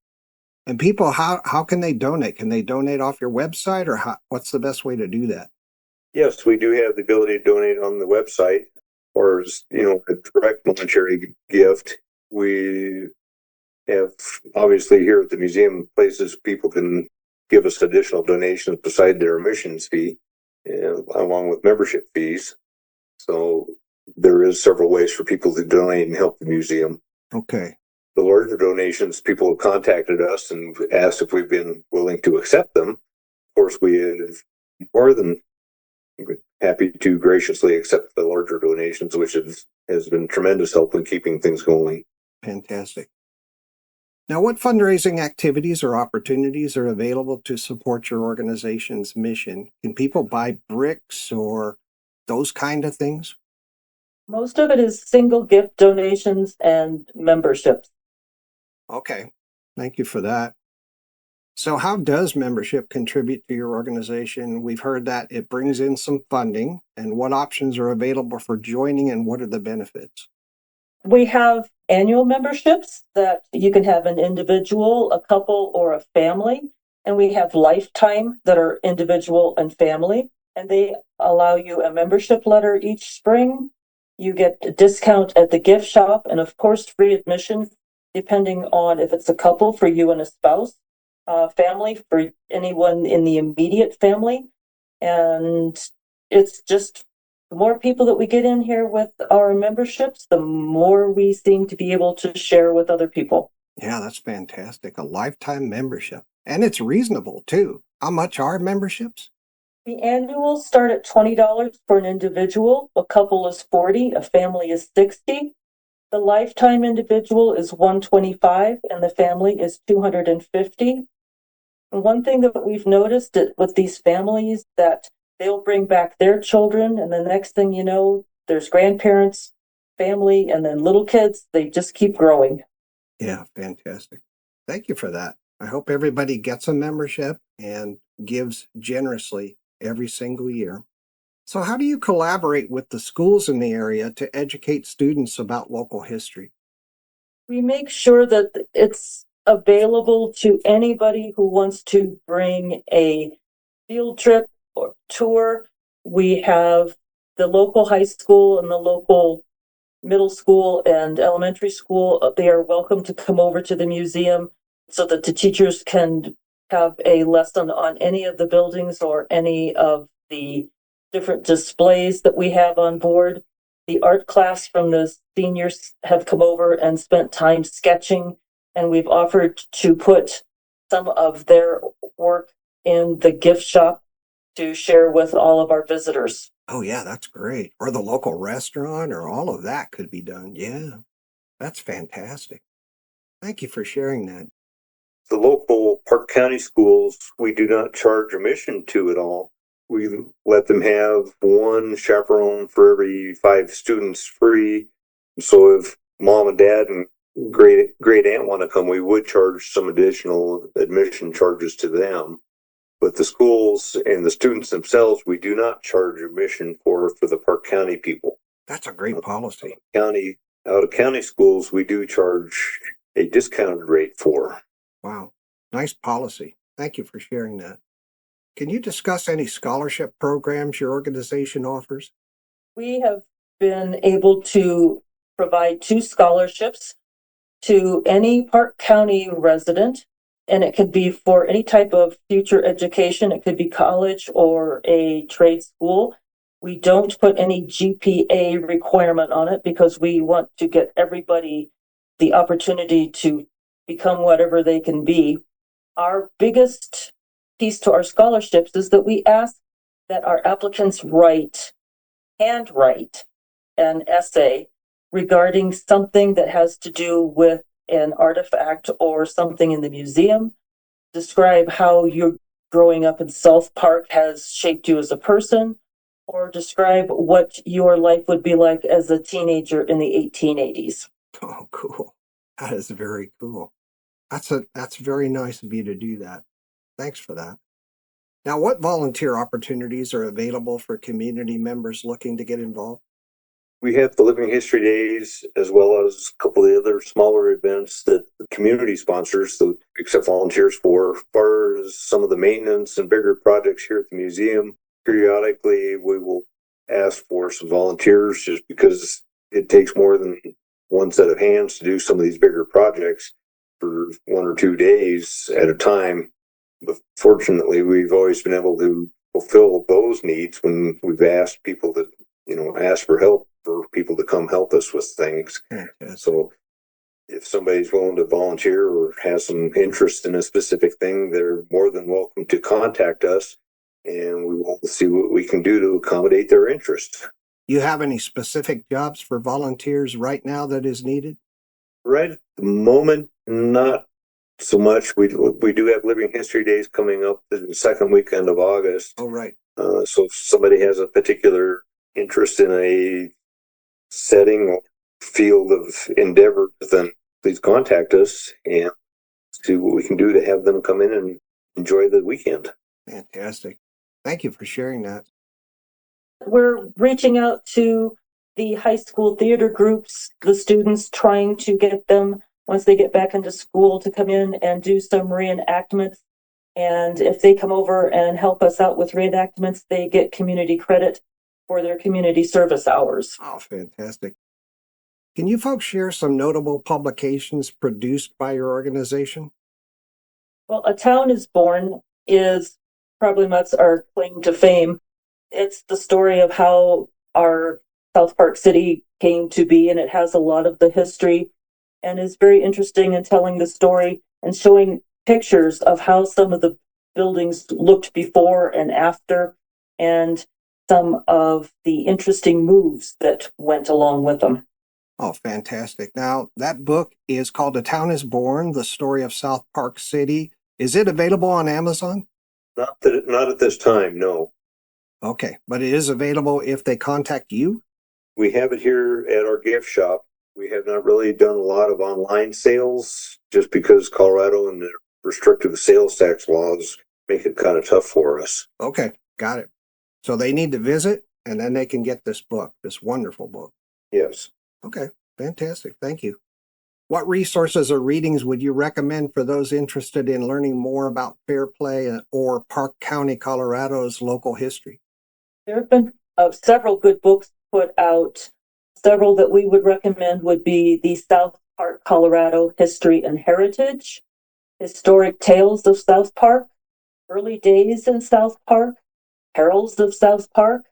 S5: And people, how can they donate? Can they donate off your website, or what's the best way to do that?
S6: Yes, we do have the ability to donate on the website, or a direct monetary gift. We have, obviously, here at the museum, places people can give us additional donations beside their admissions fee, along with membership fees. So there is several ways for people to donate and help the museum.
S5: Okay.
S6: The larger donations, people have contacted us and asked if we've been willing to accept them. Of course, we have more than happy to graciously accept the larger donations, which has been tremendous help in keeping things going.
S5: Fantastic. Now, what fundraising activities or opportunities are available to support your organization's mission? Can people buy bricks or those kind of things?
S7: Most of it is single gift donations and memberships.
S5: Okay, thank you for that. So how does membership contribute to your organization? We've heard that it brings in some funding, and what options are available for joining and what are the benefits?
S7: We have annual memberships that you can have an individual, a couple, or a family. And we have lifetime that are individual and family. And they allow you a membership letter each spring. You get a discount at the gift shop, and of course, free admission, depending on if it's a couple for you and a spouse, family for anyone in the immediate family. And it's just the more people that we get in here with our memberships, the more we seem to be able to share with other people.
S5: Yeah, that's fantastic. A lifetime membership. And it's reasonable too. How much are memberships?
S7: The annuals start at $20 for an individual. A couple is $40, a family is $60. The lifetime individual is $125 and the family is $250. And one thing that we've noticed with these families, that they'll bring back their children, and the next thing you know, there's grandparents, family, and then little kids. They just keep growing.
S5: Yeah, fantastic. Thank you for that. I hope everybody gets a membership and gives generously every single year. So how do you collaborate with the schools in the area to educate students about local history?
S7: We make sure that it's available to anybody who wants to bring a field trip or tour. We have the local high school and the local middle school and elementary school. They are welcome to come over to the museum so that the teachers can have a lesson on any of the buildings or any of the different displays that we have on board. The art class from the seniors have come over and spent time sketching, and we've offered to put some of their work in the gift shop to share with all of our visitors.
S5: Oh yeah, that's great. Or the local restaurant, or all of that could be done. Yeah, that's fantastic. Thank you for sharing that.
S6: The local Park County schools, we do not charge admission to at all. We let them have one chaperone for every 5 students free. So if mom and dad and great aunt want to come, we would charge some additional admission charges to them. But the schools and the students themselves, we do not charge admission for the Park County people.
S5: That's a great policy.
S6: Out of county schools, we do charge a discounted rate for.
S5: Wow, nice policy. Thank you for sharing that. Can you discuss any scholarship programs your organization offers?
S7: We have been able to provide 2 scholarships to any Park County resident, and it could be for any type of future education. It could be college or a trade school. We don't put any GPA requirement on it because we want to get everybody the opportunity to become whatever they can be. Our biggest piece to our scholarships is that we ask that our applicants handwrite an essay regarding something that has to do with an artifact or something in the museum. Describe how your growing up in South Park has shaped you as a person, or describe what your life would be like as a teenager in the 1880s.
S5: Oh, cool. That is very cool. That's very nice of you to do that. Thanks for that. Now, what volunteer opportunities are available for community members looking to get involved?
S6: We have the Living History Days, as well as a couple of the other smaller events that the community sponsors, so accept volunteers for. As far as some of the maintenance and bigger projects here at the museum, periodically we will ask for some volunteers just because it takes more than one set of hands to do some of these bigger projects for 1 or 2 days at a time. But fortunately, we've always been able to fulfill those needs when we've asked people to, ask for help, for people to come help us with things.
S5: Okay.
S6: So if somebody's willing to volunteer or has some interest in a specific thing, they're more than welcome to contact us, and we will see what we can do to accommodate their interest.
S5: You have any specific jobs for volunteers right now that is needed?
S6: Right at the moment, not so much. We do have Living History Days coming up the second weekend of August.
S5: Oh, right.
S6: So if somebody has a particular interest in a setting or field of endeavor, then please contact us and see what we can do to have them come in and enjoy the weekend.
S5: Fantastic. Thank you for sharing that.
S7: We're reaching out to the high school theater groups, the students, trying to get them, once they get back into school, to come in and do some reenactments. And if they come over and help us out with reenactments, they get community credit for their community service hours.
S5: Oh, fantastic. Can you folks share some notable publications produced by your organization?
S7: Well, A Town is Born is probably much our claim to fame. It's the story of how our South Park City came to be, and it has a lot of the history and is very interesting in telling the story and showing pictures of how some of the buildings looked before and after, and some of the interesting moves that went along with them.
S5: Oh, fantastic. Now, that book is called A Town is Born, The Story of South Park City. Is it available on Amazon?
S6: Not at this time, no.
S5: Okay, but it is available if they contact you?
S6: We have it here at our gift shop. We have not really done a lot of online sales just because Colorado and the restrictive sales tax laws make it kind of tough for us.
S5: Okay, got it. So they need to visit, and then they can get this book, this wonderful book.
S6: Yes.
S5: Okay, fantastic. Thank you. What resources or readings would you recommend for those interested in learning more about Fairplay or Park County, Colorado's local history?
S7: There have been several good books put out. Several that we would recommend would be the South Park, Colorado History and Heritage, Historic Tales of South Park, Early Days in South Park, Heralds of South Park,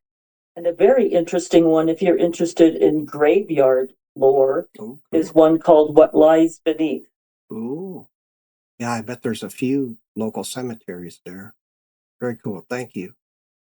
S7: and a very interesting one, if you're interested in graveyard lore, is one called What Lies Beneath.
S5: Ooh. Yeah, I bet there's a few local cemeteries there. Very cool. Thank you.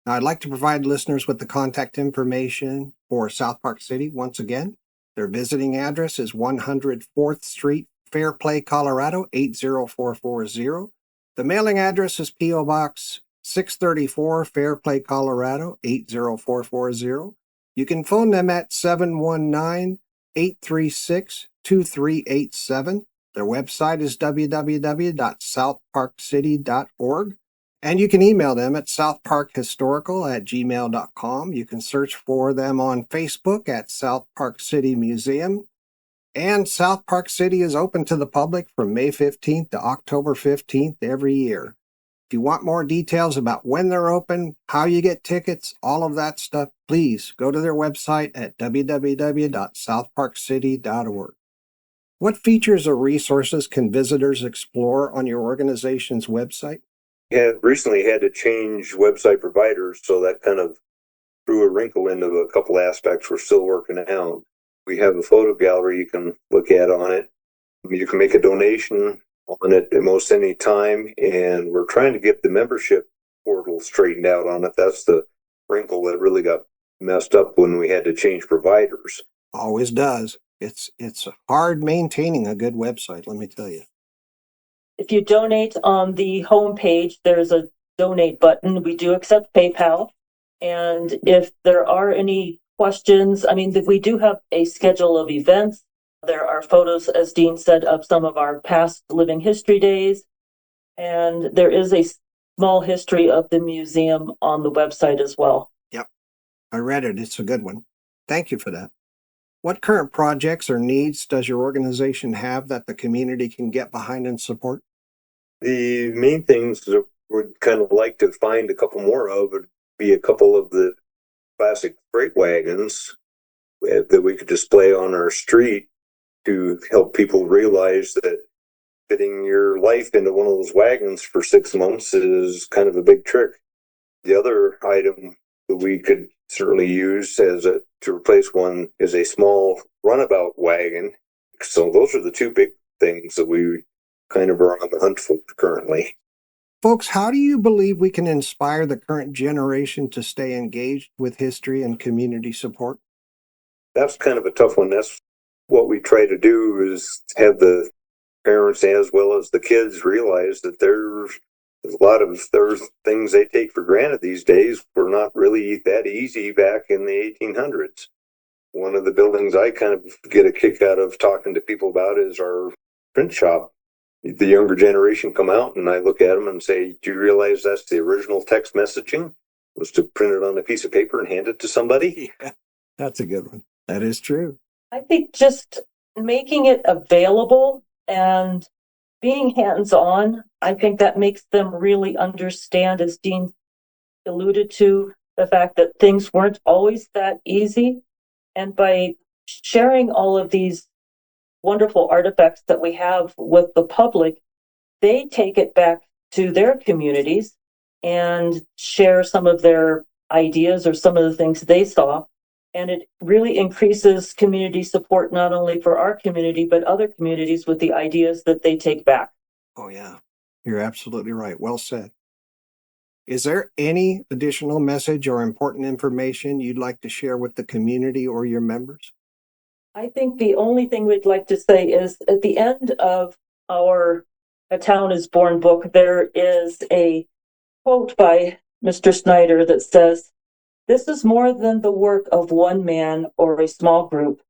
S5: Now, I'd like to provide listeners with the contact information for South Park City. Once again, their visiting address is 100 4th Street, Fairplay, Colorado, 80440. The mailing address is P.O. Box 634, Fairplay, Colorado, 80440. You can phone them at 719-836-2387. Their website is www.southparkcity.org. And you can email them at southparkhistorical@gmail.com. You can search for them on Facebook at South Park City Museum. And South Park City is open to the public from May 15th to October 15th every year. If you want more details about when they're open, how you get tickets, all of that stuff, please go to their website at www.southparkcity.org. What features or resources can visitors explore on your organization's website?
S6: We have recently had to change website providers, so that kind of threw a wrinkle into a couple aspects we're still working out. We have a photo gallery you can look at on it. You can make a donation on it at most any time, and we're trying to get the membership portal straightened out on it. That's the wrinkle that really got messed up when we had to change providers.
S5: Always does. It's hard maintaining a good website, let me tell you.
S7: If you donate on the home page, there's a donate button. We do accept PayPal. And if there are any questions, I mean, we do have a schedule of events. There are photos, as Dean said, of some of our past living history days. And there is a small history of the museum on the website as well.
S5: Yep, I read it. It's a good one. Thank you for that. What current projects or needs does your organization have that the community can get behind and support?
S6: The main things that we'd kind of like to find a couple more of would be a couple of the classic freight wagons that we could display on our street to help people realize that fitting your life into one of those wagons for 6 months is kind of a big trick. The other item that we could certainly use to replace one is a small runabout wagon. So those are the two big things that we kind of are on the hunt for currently.
S5: Folks, how do you believe we can inspire the current generation to stay engaged with history and community support?
S6: That's kind of a tough one. That's what we try to do, is have the parents as well as the kids realize that there's things they take for granted these days were not really that easy back in the 1800s. One of the buildings I kind of get a kick out of talking to people about is our print shop. The younger generation come out and I look at them and say, do you realize that's the original text messaging? Was to print it on a piece of paper and hand it to somebody?
S5: Yeah, that's a good one. That is true.
S7: I think just making it available and being hands-on, I think that makes them really understand, as Dean alluded to, the fact that things weren't always that easy. And by sharing all of these wonderful artifacts that we have with the public, they take it back to their communities and share some of their ideas or some of the things they saw. And it really increases community support, not only for our community, but other communities with the ideas that they take back.
S5: Oh, yeah. You're absolutely right. Well said. Is there any additional message or important information you'd like to share with the community or your members?
S7: I think the only thing we'd like to say is at the end of our A Town is Born book, there is a quote by Mr. Snyder that says, "This is more than the work of one man or a small group.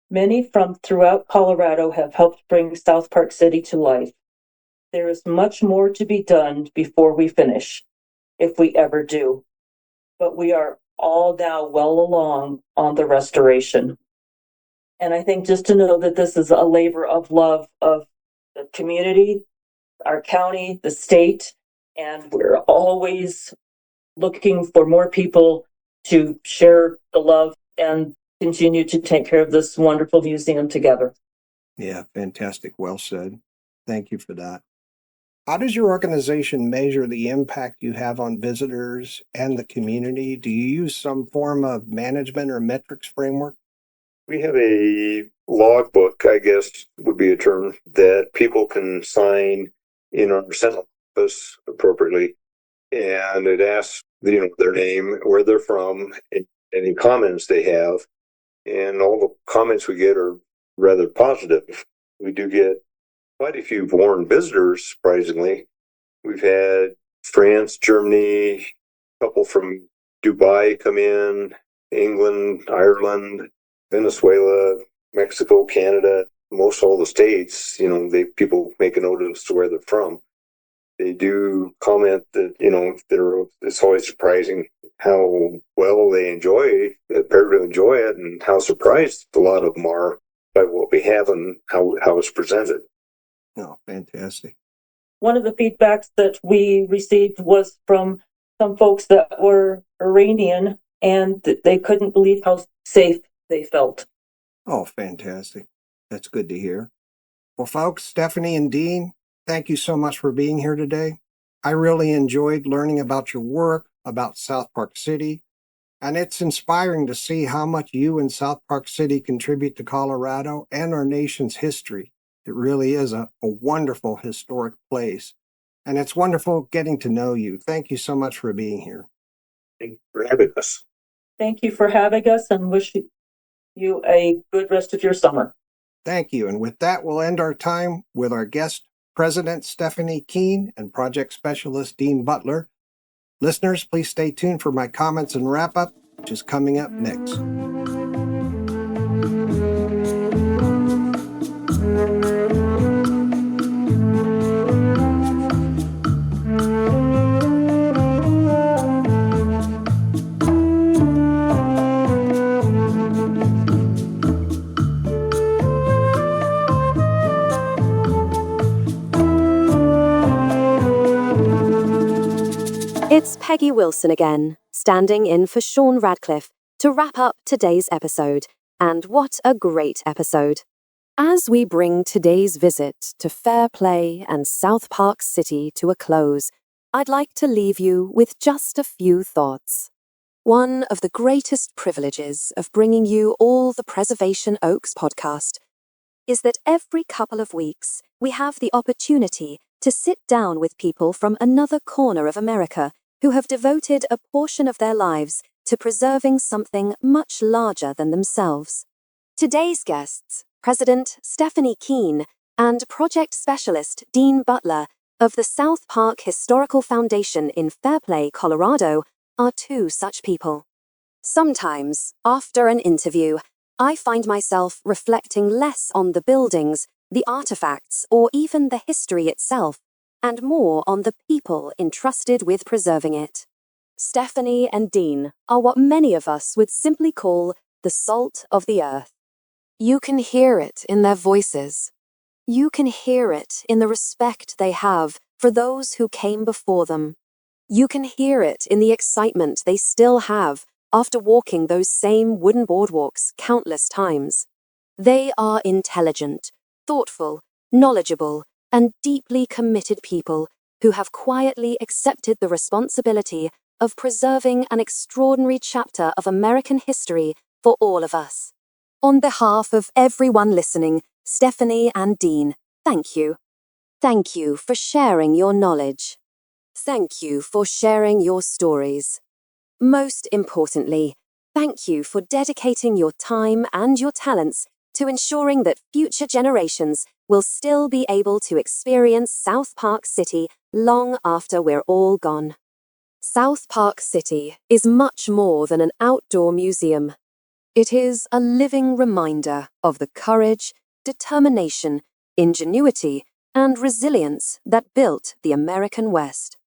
S7: Many from throughout Colorado have helped bring South Park City to life. There is much more to be done before we finish, if we ever do. But we are all now well along on the restoration." And I think just to know that this is a labor of love of the community, our county, the state, and we're always looking for more people to share the love and continue to take care of this wonderful museum together.
S5: Yeah, fantastic. Well said. Thank you for that. How does your organization measure the impact you have on visitors and the community? Do you use some form of management or metrics framework?
S6: We have a logbook, I guess would be a term, that people can sign in our central office appropriately. And it asks, their name, where they're from, and any comments they have. And all the comments we get are rather positive. We do get quite a few foreign visitors, surprisingly. We've had France, Germany, a couple from Dubai come in, England, Ireland, Venezuela, Mexico, Canada, most all the states. People make a note as to where they're from. They do comment that, it's always surprising how well they appear to enjoy it, and how surprised a lot of them are by what we have and how it's presented.
S5: Oh, fantastic.
S7: One of the feedbacks that we received was from some folks that were Iranian, and they couldn't believe how safe they felt.
S5: Oh, fantastic. That's good to hear. Well, folks, Stephanie and Dean, thank you so much for being here today. I really enjoyed learning about your work, about South Park City, and it's inspiring to see how much you and South Park City contribute to Colorado and our nation's history. It really is a wonderful historic place, and it's wonderful getting to know you. Thank you so much for being here.
S6: Thank you for having us.
S7: Thank you for having us, and wish you a good rest of your summer.
S5: Thank you. And with that, we'll end our time with our guest, President Stephanie Kuenn and Project Specialist Dean Butler. Listeners, please stay tuned for my comments and wrap-up, which is coming up next.
S4: It's Peggy Wilson again, standing in for Sean Radcliff to wrap up today's episode. And what a great episode! As we bring today's visit to Fairplay and South Park City to a close, I'd like to leave you with just a few thoughts. One of the greatest privileges of bringing you all the Preservation Oaks podcast is that every couple of weeks we have the opportunity to sit down with people from another corner of America who have devoted a portion of their lives to preserving something much larger than themselves. Today's guests, President Stephanie Kuenn and Project Specialist Dean Butler of the South Park Historical Foundation in Fairplay, Colorado, are two such people. Sometimes, after an interview, I find myself reflecting less on the buildings, the artifacts, or even the history itself, and more on the people entrusted with preserving it. Stephanie and Dean are what many of us would simply call the salt of the earth. You can hear it in their voices. You can hear it in the respect they have for those who came before them. You can hear it in the excitement they still have after walking those same wooden boardwalks countless times. They are intelligent, thoughtful, knowledgeable, and deeply committed people who have quietly accepted the responsibility of preserving an extraordinary chapter of American history for all of us. On behalf of everyone listening, Stephanie and Dean, thank you. Thank you for sharing your knowledge. Thank you for sharing your stories. Most importantly, thank you for dedicating your time and your talents to ensuring that future generations will still be able to experience South Park City long after we're all gone. South Park City is much more than an outdoor museum. It is a living reminder of the courage, determination, ingenuity, and resilience that built the American West.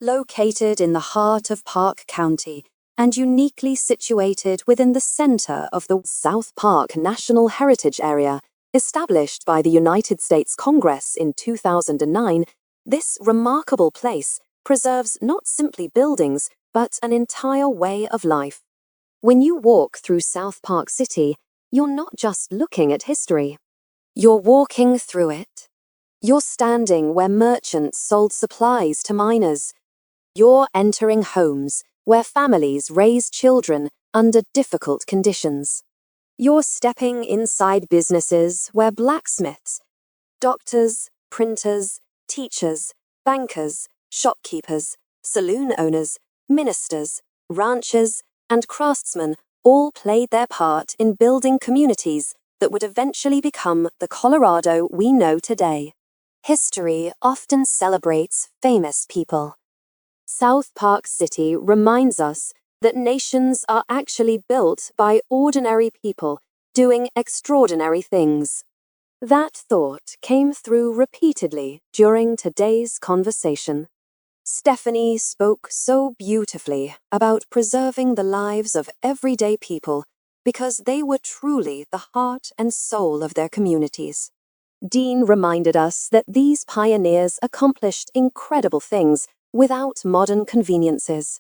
S4: Located in the heart of Park County and uniquely situated within the center of the South Park National Heritage Area, established by the United States Congress in 2009, this remarkable place preserves not simply buildings, but an entire way of life. When you walk through South Park City, you're not just looking at history. You're walking through it. You're standing where merchants sold supplies to miners. You're entering homes where families raise children under difficult conditions. You're stepping inside businesses where blacksmiths, doctors, printers, teachers, bankers, shopkeepers, saloon owners, ministers, ranchers, and craftsmen all played their part in building communities that would eventually become the Colorado we know today. History often celebrates famous people. South Park City reminds us that nations are actually built by ordinary people doing extraordinary things. That thought came through repeatedly during today's conversation. Stephanie spoke so beautifully about preserving the lives of everyday people because they were truly the heart and soul of their communities. Dean reminded us that these pioneers accomplished incredible things without modern conveniences.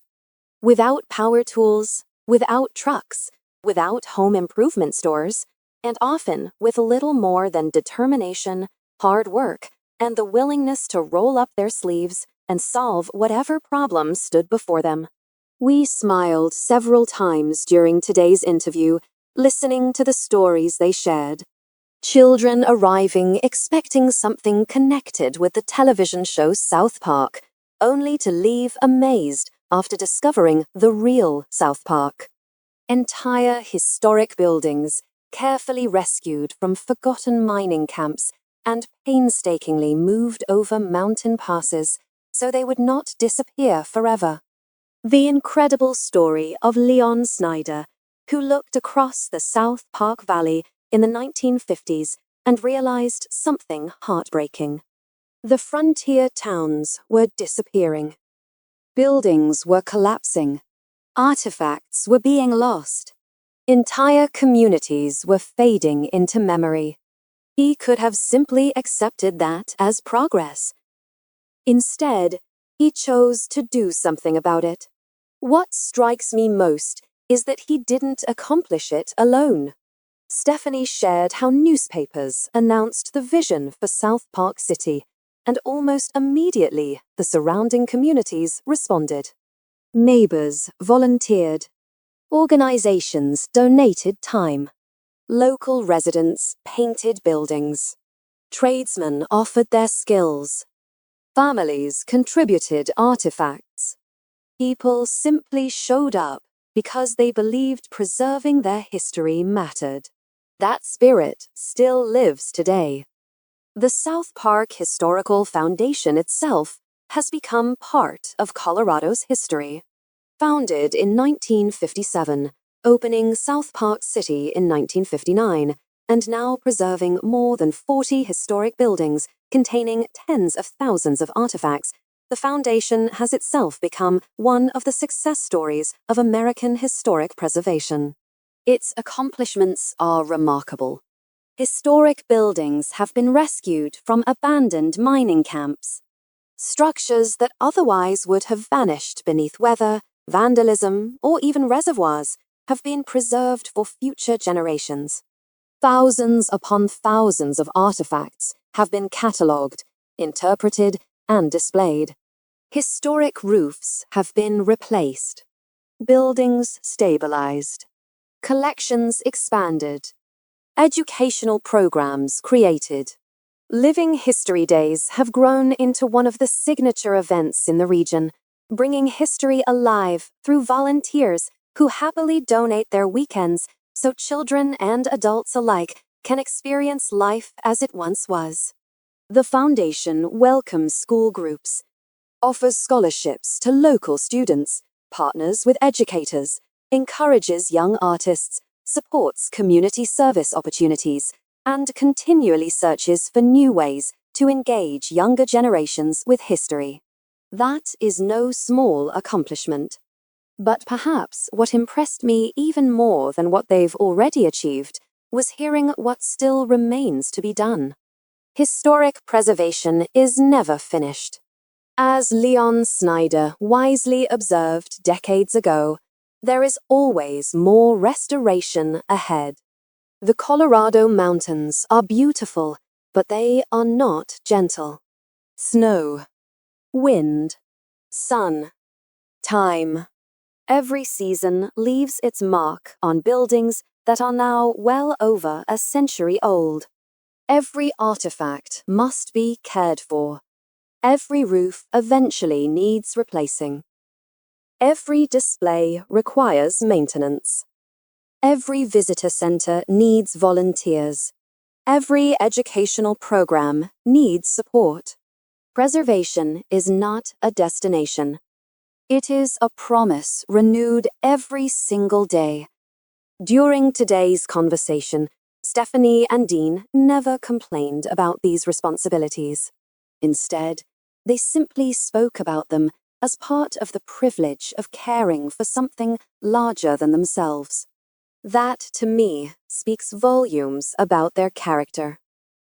S4: Without power tools, without trucks, without home improvement stores, and often with little more than determination, hard work, and the willingness to roll up their sleeves and solve whatever problem stood before them. We smiled several times during today's interview, listening to the stories they shared. Children arriving expecting something connected with the television show South Park, only to leave amazed after discovering the real South Park. Entire historic buildings, carefully rescued from forgotten mining camps and painstakingly moved over mountain passes so they would not disappear forever. The incredible story of Leon Snyder, who looked across the South Park Valley in the 1950s and realized something heartbreaking. The frontier towns were disappearing. Buildings were collapsing. Artifacts were being lost. Entire communities were fading into memory. He could have simply accepted that as progress. Instead, he chose to do something about it. What strikes me most is that he didn't accomplish it alone. Stephanie shared how newspapers announced the vision for South Park City, and almost immediately the surrounding communities responded. Neighbors volunteered. Organizations donated time. Local residents painted buildings. Tradesmen offered their skills. Families contributed artifacts. People simply showed up because they believed preserving their history mattered. That spirit still lives today. The South Park Historical Foundation itself has become part of Colorado's history. Founded in 1957, opening South Park City in 1959, and now preserving more than 40 historic buildings containing tens of thousands of artifacts, the foundation has itself become one of the success stories of American historic preservation. Its accomplishments are remarkable. Historic buildings have been rescued from abandoned mining camps. Structures that otherwise would have vanished beneath weather, vandalism, or even reservoirs have been preserved for future generations. Thousands upon thousands of artifacts have been catalogued, interpreted, and displayed. Historic roofs have been replaced. Buildings stabilized. Collections expanded. Educational programs created. Living History Days have grown into one of the signature events in the region, bringing history alive through volunteers who happily donate their weekends so children and adults alike can experience life as it once was. The foundation welcomes school groups, offers scholarships to local students, partners with educators, encourages young artists, supports community service opportunities, and continually searches for new ways to engage younger generations with history. That is no small accomplishment. But perhaps what impressed me even more than what they've already achieved was hearing what still remains to be done. Historic preservation is never finished. As Leon Snyder wisely observed decades ago, there is always more restoration ahead. The Colorado mountains are beautiful, but they are not gentle. Snow, wind, sun, time. Every season leaves its mark on buildings that are now well over a century old. Every artifact must be cared for. Every roof eventually needs replacing. Every display requires maintenance. Every visitor center needs volunteers. Every educational program needs support. Preservation is not a destination. It is a promise renewed every single day. During today's conversation, Stephanie and Dean never complained about these responsibilities. Instead, they simply spoke about them as part of the privilege of caring for something larger than themselves. That, to me, speaks volumes about their character.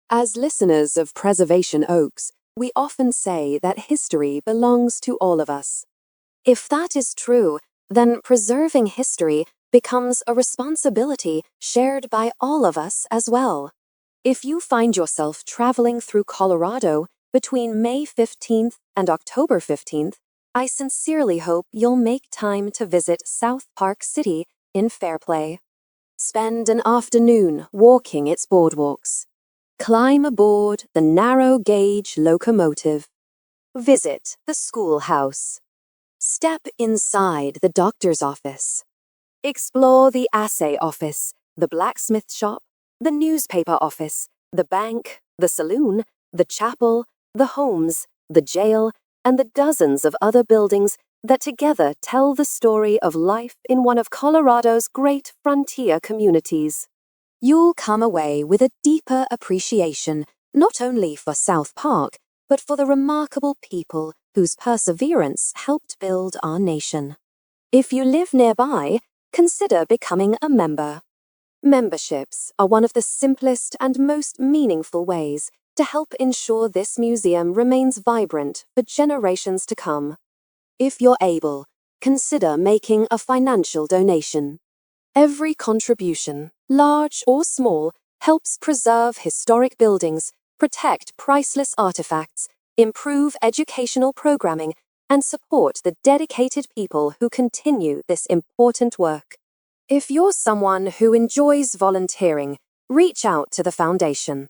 S4: As listeners of Preservation Oaks, we often say that history belongs to all of us. If that is true, then preserving history becomes a responsibility shared by all of us as well. If you find yourself traveling through Colorado between May 15th and October 15th, I sincerely hope you'll make time to visit South Park City in Fairplay. Spend an afternoon walking its boardwalks. Climb aboard the narrow-gauge locomotive. Visit the schoolhouse. Step inside the doctor's office. Explore the assay office, the blacksmith shop, the newspaper office, the bank, the saloon, the chapel, the homes, the jail, and the dozens of other buildings that together tell the story of life in one of Colorado's great frontier communities. You'll come away with a deeper appreciation not only for South Park, but for the remarkable people whose perseverance helped build our nation. If you live nearby, consider becoming a member. Memberships are one of the simplest and most meaningful ways to help ensure this museum remains vibrant for generations to come. If you're able, consider making a financial donation. Every contribution, large or small, helps preserve historic buildings, protect priceless artifacts, improve educational programming, and support the dedicated people who continue this important work. If you're someone who enjoys volunteering, reach out to the foundation.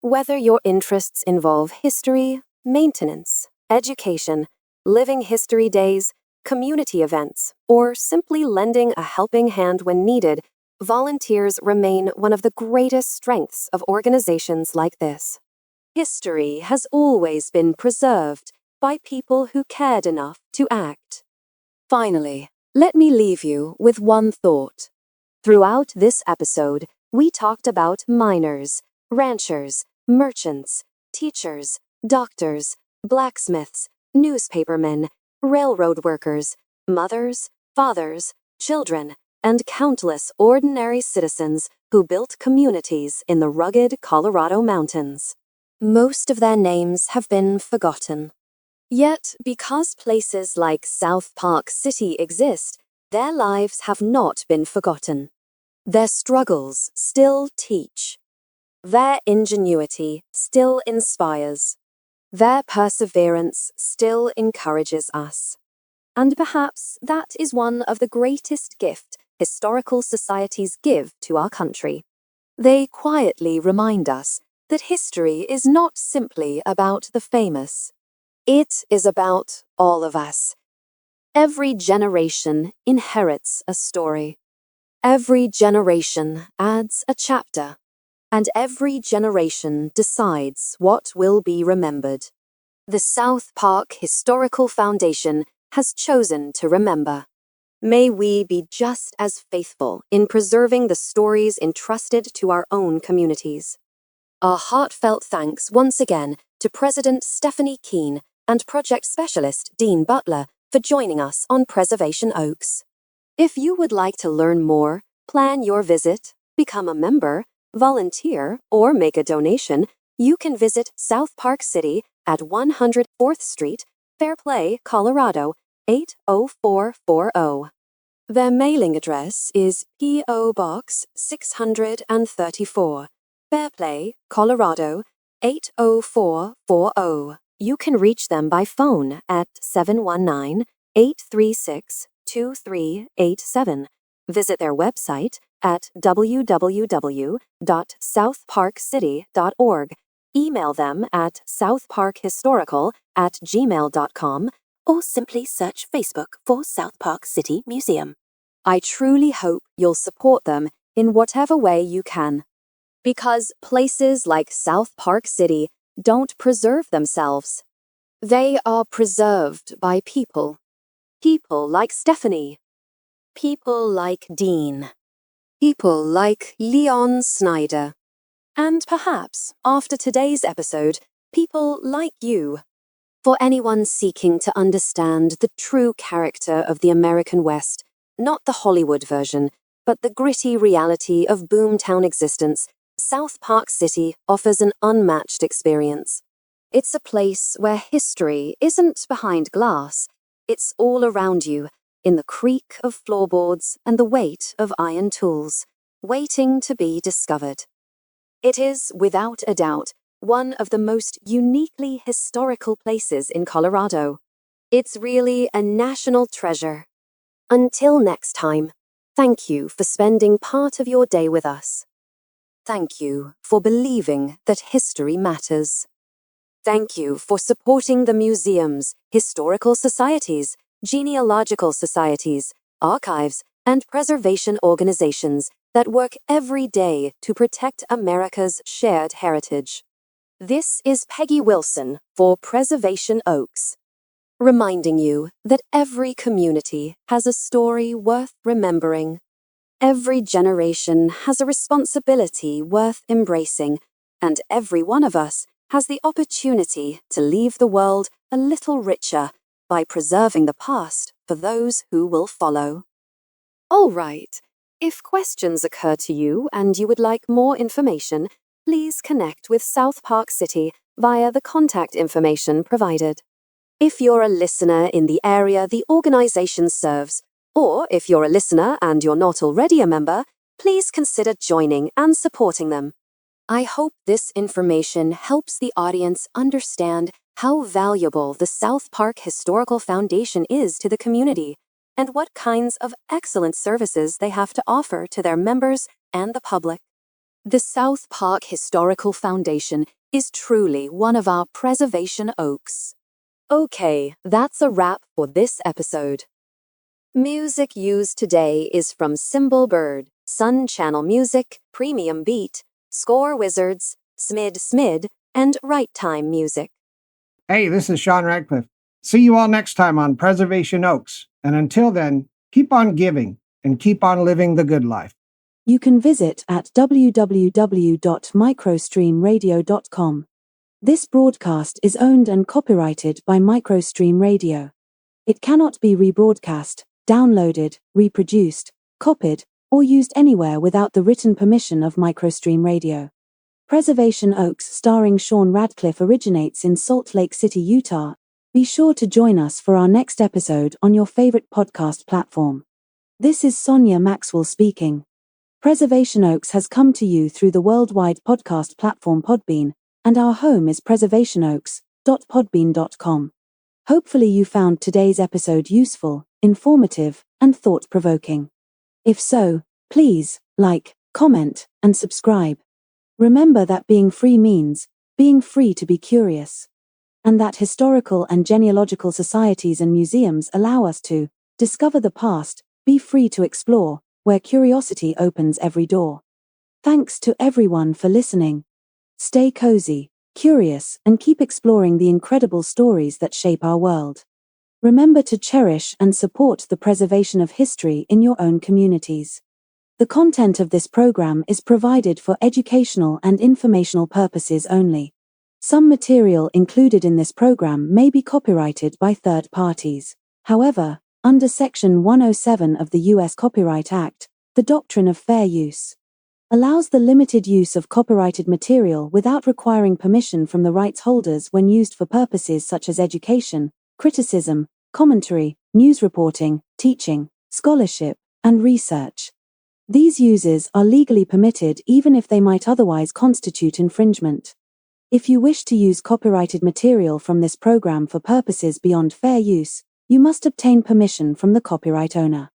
S4: Whether your interests involve history, maintenance, education, living history days, community events, or simply lending a helping hand when needed, volunteers remain one of the greatest strengths of organizations like this. History has always been preserved by people who cared enough to act. Finally, let me leave you with one thought. Throughout this episode, we talked about miners, ranchers, merchants, teachers, doctors, blacksmiths, newspapermen, railroad workers, mothers, fathers, children, and countless ordinary citizens who built communities in the rugged Colorado mountains. Most of their names have been forgotten. Yet, because places like South Park City exist, their lives have not been forgotten. Their struggles still teach. Their ingenuity still inspires. Their perseverance still encourages us. And perhaps that is one of the greatest gifts historical societies give to our country. They quietly remind us that history is not simply about the famous. It is about all of us. Every generation inherits a story. Every generation adds a chapter. And every generation decides what will be remembered. The South Park Historical Foundation has chosen to remember. May we be just as faithful in preserving the stories entrusted to our own communities. Our heartfelt thanks once again to President Stephanie Kuenn and Project Specialist Dean Butler for joining us on Preservation Oaks. If you would like to learn more, plan your visit, become a member, volunteer, or make a donation, you can visit South Park City at 104th Street, Fairplay, Colorado, 80440. Their mailing address is P.O. Box 634, Fairplay, Colorado, 80440. You can reach them by phone at 719-836-2387. Visit their website at www.southparkcity.org. Email them at southparkhistorical@gmail.com or simply search Facebook for South Park City Museum. I truly hope you'll support them in whatever way you can. Because places like South Park City don't preserve themselves. They are preserved by people. People like Stephanie. People like Dean. People like Leon Snyder. And perhaps, after today's episode, people like you. For anyone seeking to understand the true character of the American West, not the Hollywood version, but the gritty reality of boomtown existence, South Park City offers an unmatched experience. It's a place where history isn't behind glass, it's all around you, in the creak of floorboards and the weight of iron tools, waiting to be discovered. It is, without a doubt, one of the most uniquely historical places in Colorado. It's really a national treasure. Until next time, thank you for spending part of your day with us. Thank you for believing that history matters. Thank you for supporting the museums, historical societies, genealogical societies, archives, and preservation organizations that work every day to protect America's shared heritage. This is Peggy Wilson for Preservation Oaks. reminding you that every community has a story worth remembering. Every generation has a responsibility worth embracing, and every one of us has the opportunity to leave the world a little richer by preserving the past for those who will follow. All right. If questions occur to you and you would like more information, please connect with South Park City via the contact information provided. If you're a listener in the area the organization serves, or if you're a listener and you're not already a member, please consider joining and supporting them. I hope this information helps the audience understand how valuable the South Park Historical Foundation is to the community and what kinds of excellent services they have to offer to their members and the public. The South Park Historical Foundation is truly one of our preservation oaks. Okay, that's a wrap for this episode. Music used today is from Symbol Bird, Sun Channel Music, Premium Beat, Score Wizards, Smid, and Right Time Music.
S5: Hey, this is Sean Radcliff. See you all next time on Preservation Oaks. And until then, keep on giving and keep on living the good life.
S11: You can visit at www.microstreamradio.com. This broadcast is owned and copyrighted by Microstream Radio. It cannot be rebroadcast, downloaded, reproduced, copied, or used anywhere without the written permission of Microstream Radio. Preservation Oaks starring Sean Radcliff originates in Salt Lake City, Utah. Be sure to join us for our next episode on your favorite podcast platform. This is Sonia Maxwell speaking. Preservation Oaks has come to you through the worldwide podcast platform Podbean, and our home is preservationoaks.podbean.com. Hopefully you found today's episode useful, informative, and thought-provoking. If so, please like, comment, and subscribe. Remember that being free means being free to be curious, and that historical and genealogical societies and museums allow us to discover the past, be free to explore, where curiosity opens every door. Thanks to everyone for listening. Stay cozy, curious, and keep exploring the incredible stories that shape our world. Remember to cherish and support the preservation of history in your own communities. The content of this program is provided for educational and informational purposes only. Some material included in this program may be copyrighted by third parties. However, under Section 107 of the U.S. Copyright Act, the doctrine of fair use allows the limited use of copyrighted material without requiring permission from the rights holders when used for purposes such as education, criticism, commentary, news reporting, teaching, scholarship, and research. These uses are legally permitted even if they might otherwise constitute infringement. If you wish to use copyrighted material from this program for purposes beyond fair use, you must obtain permission from the copyright owner.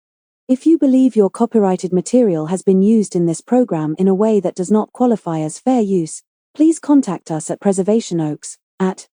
S11: If you believe your copyrighted material has been used in this program in a way that does not qualify as fair use, please contact us at Preservation Oaks at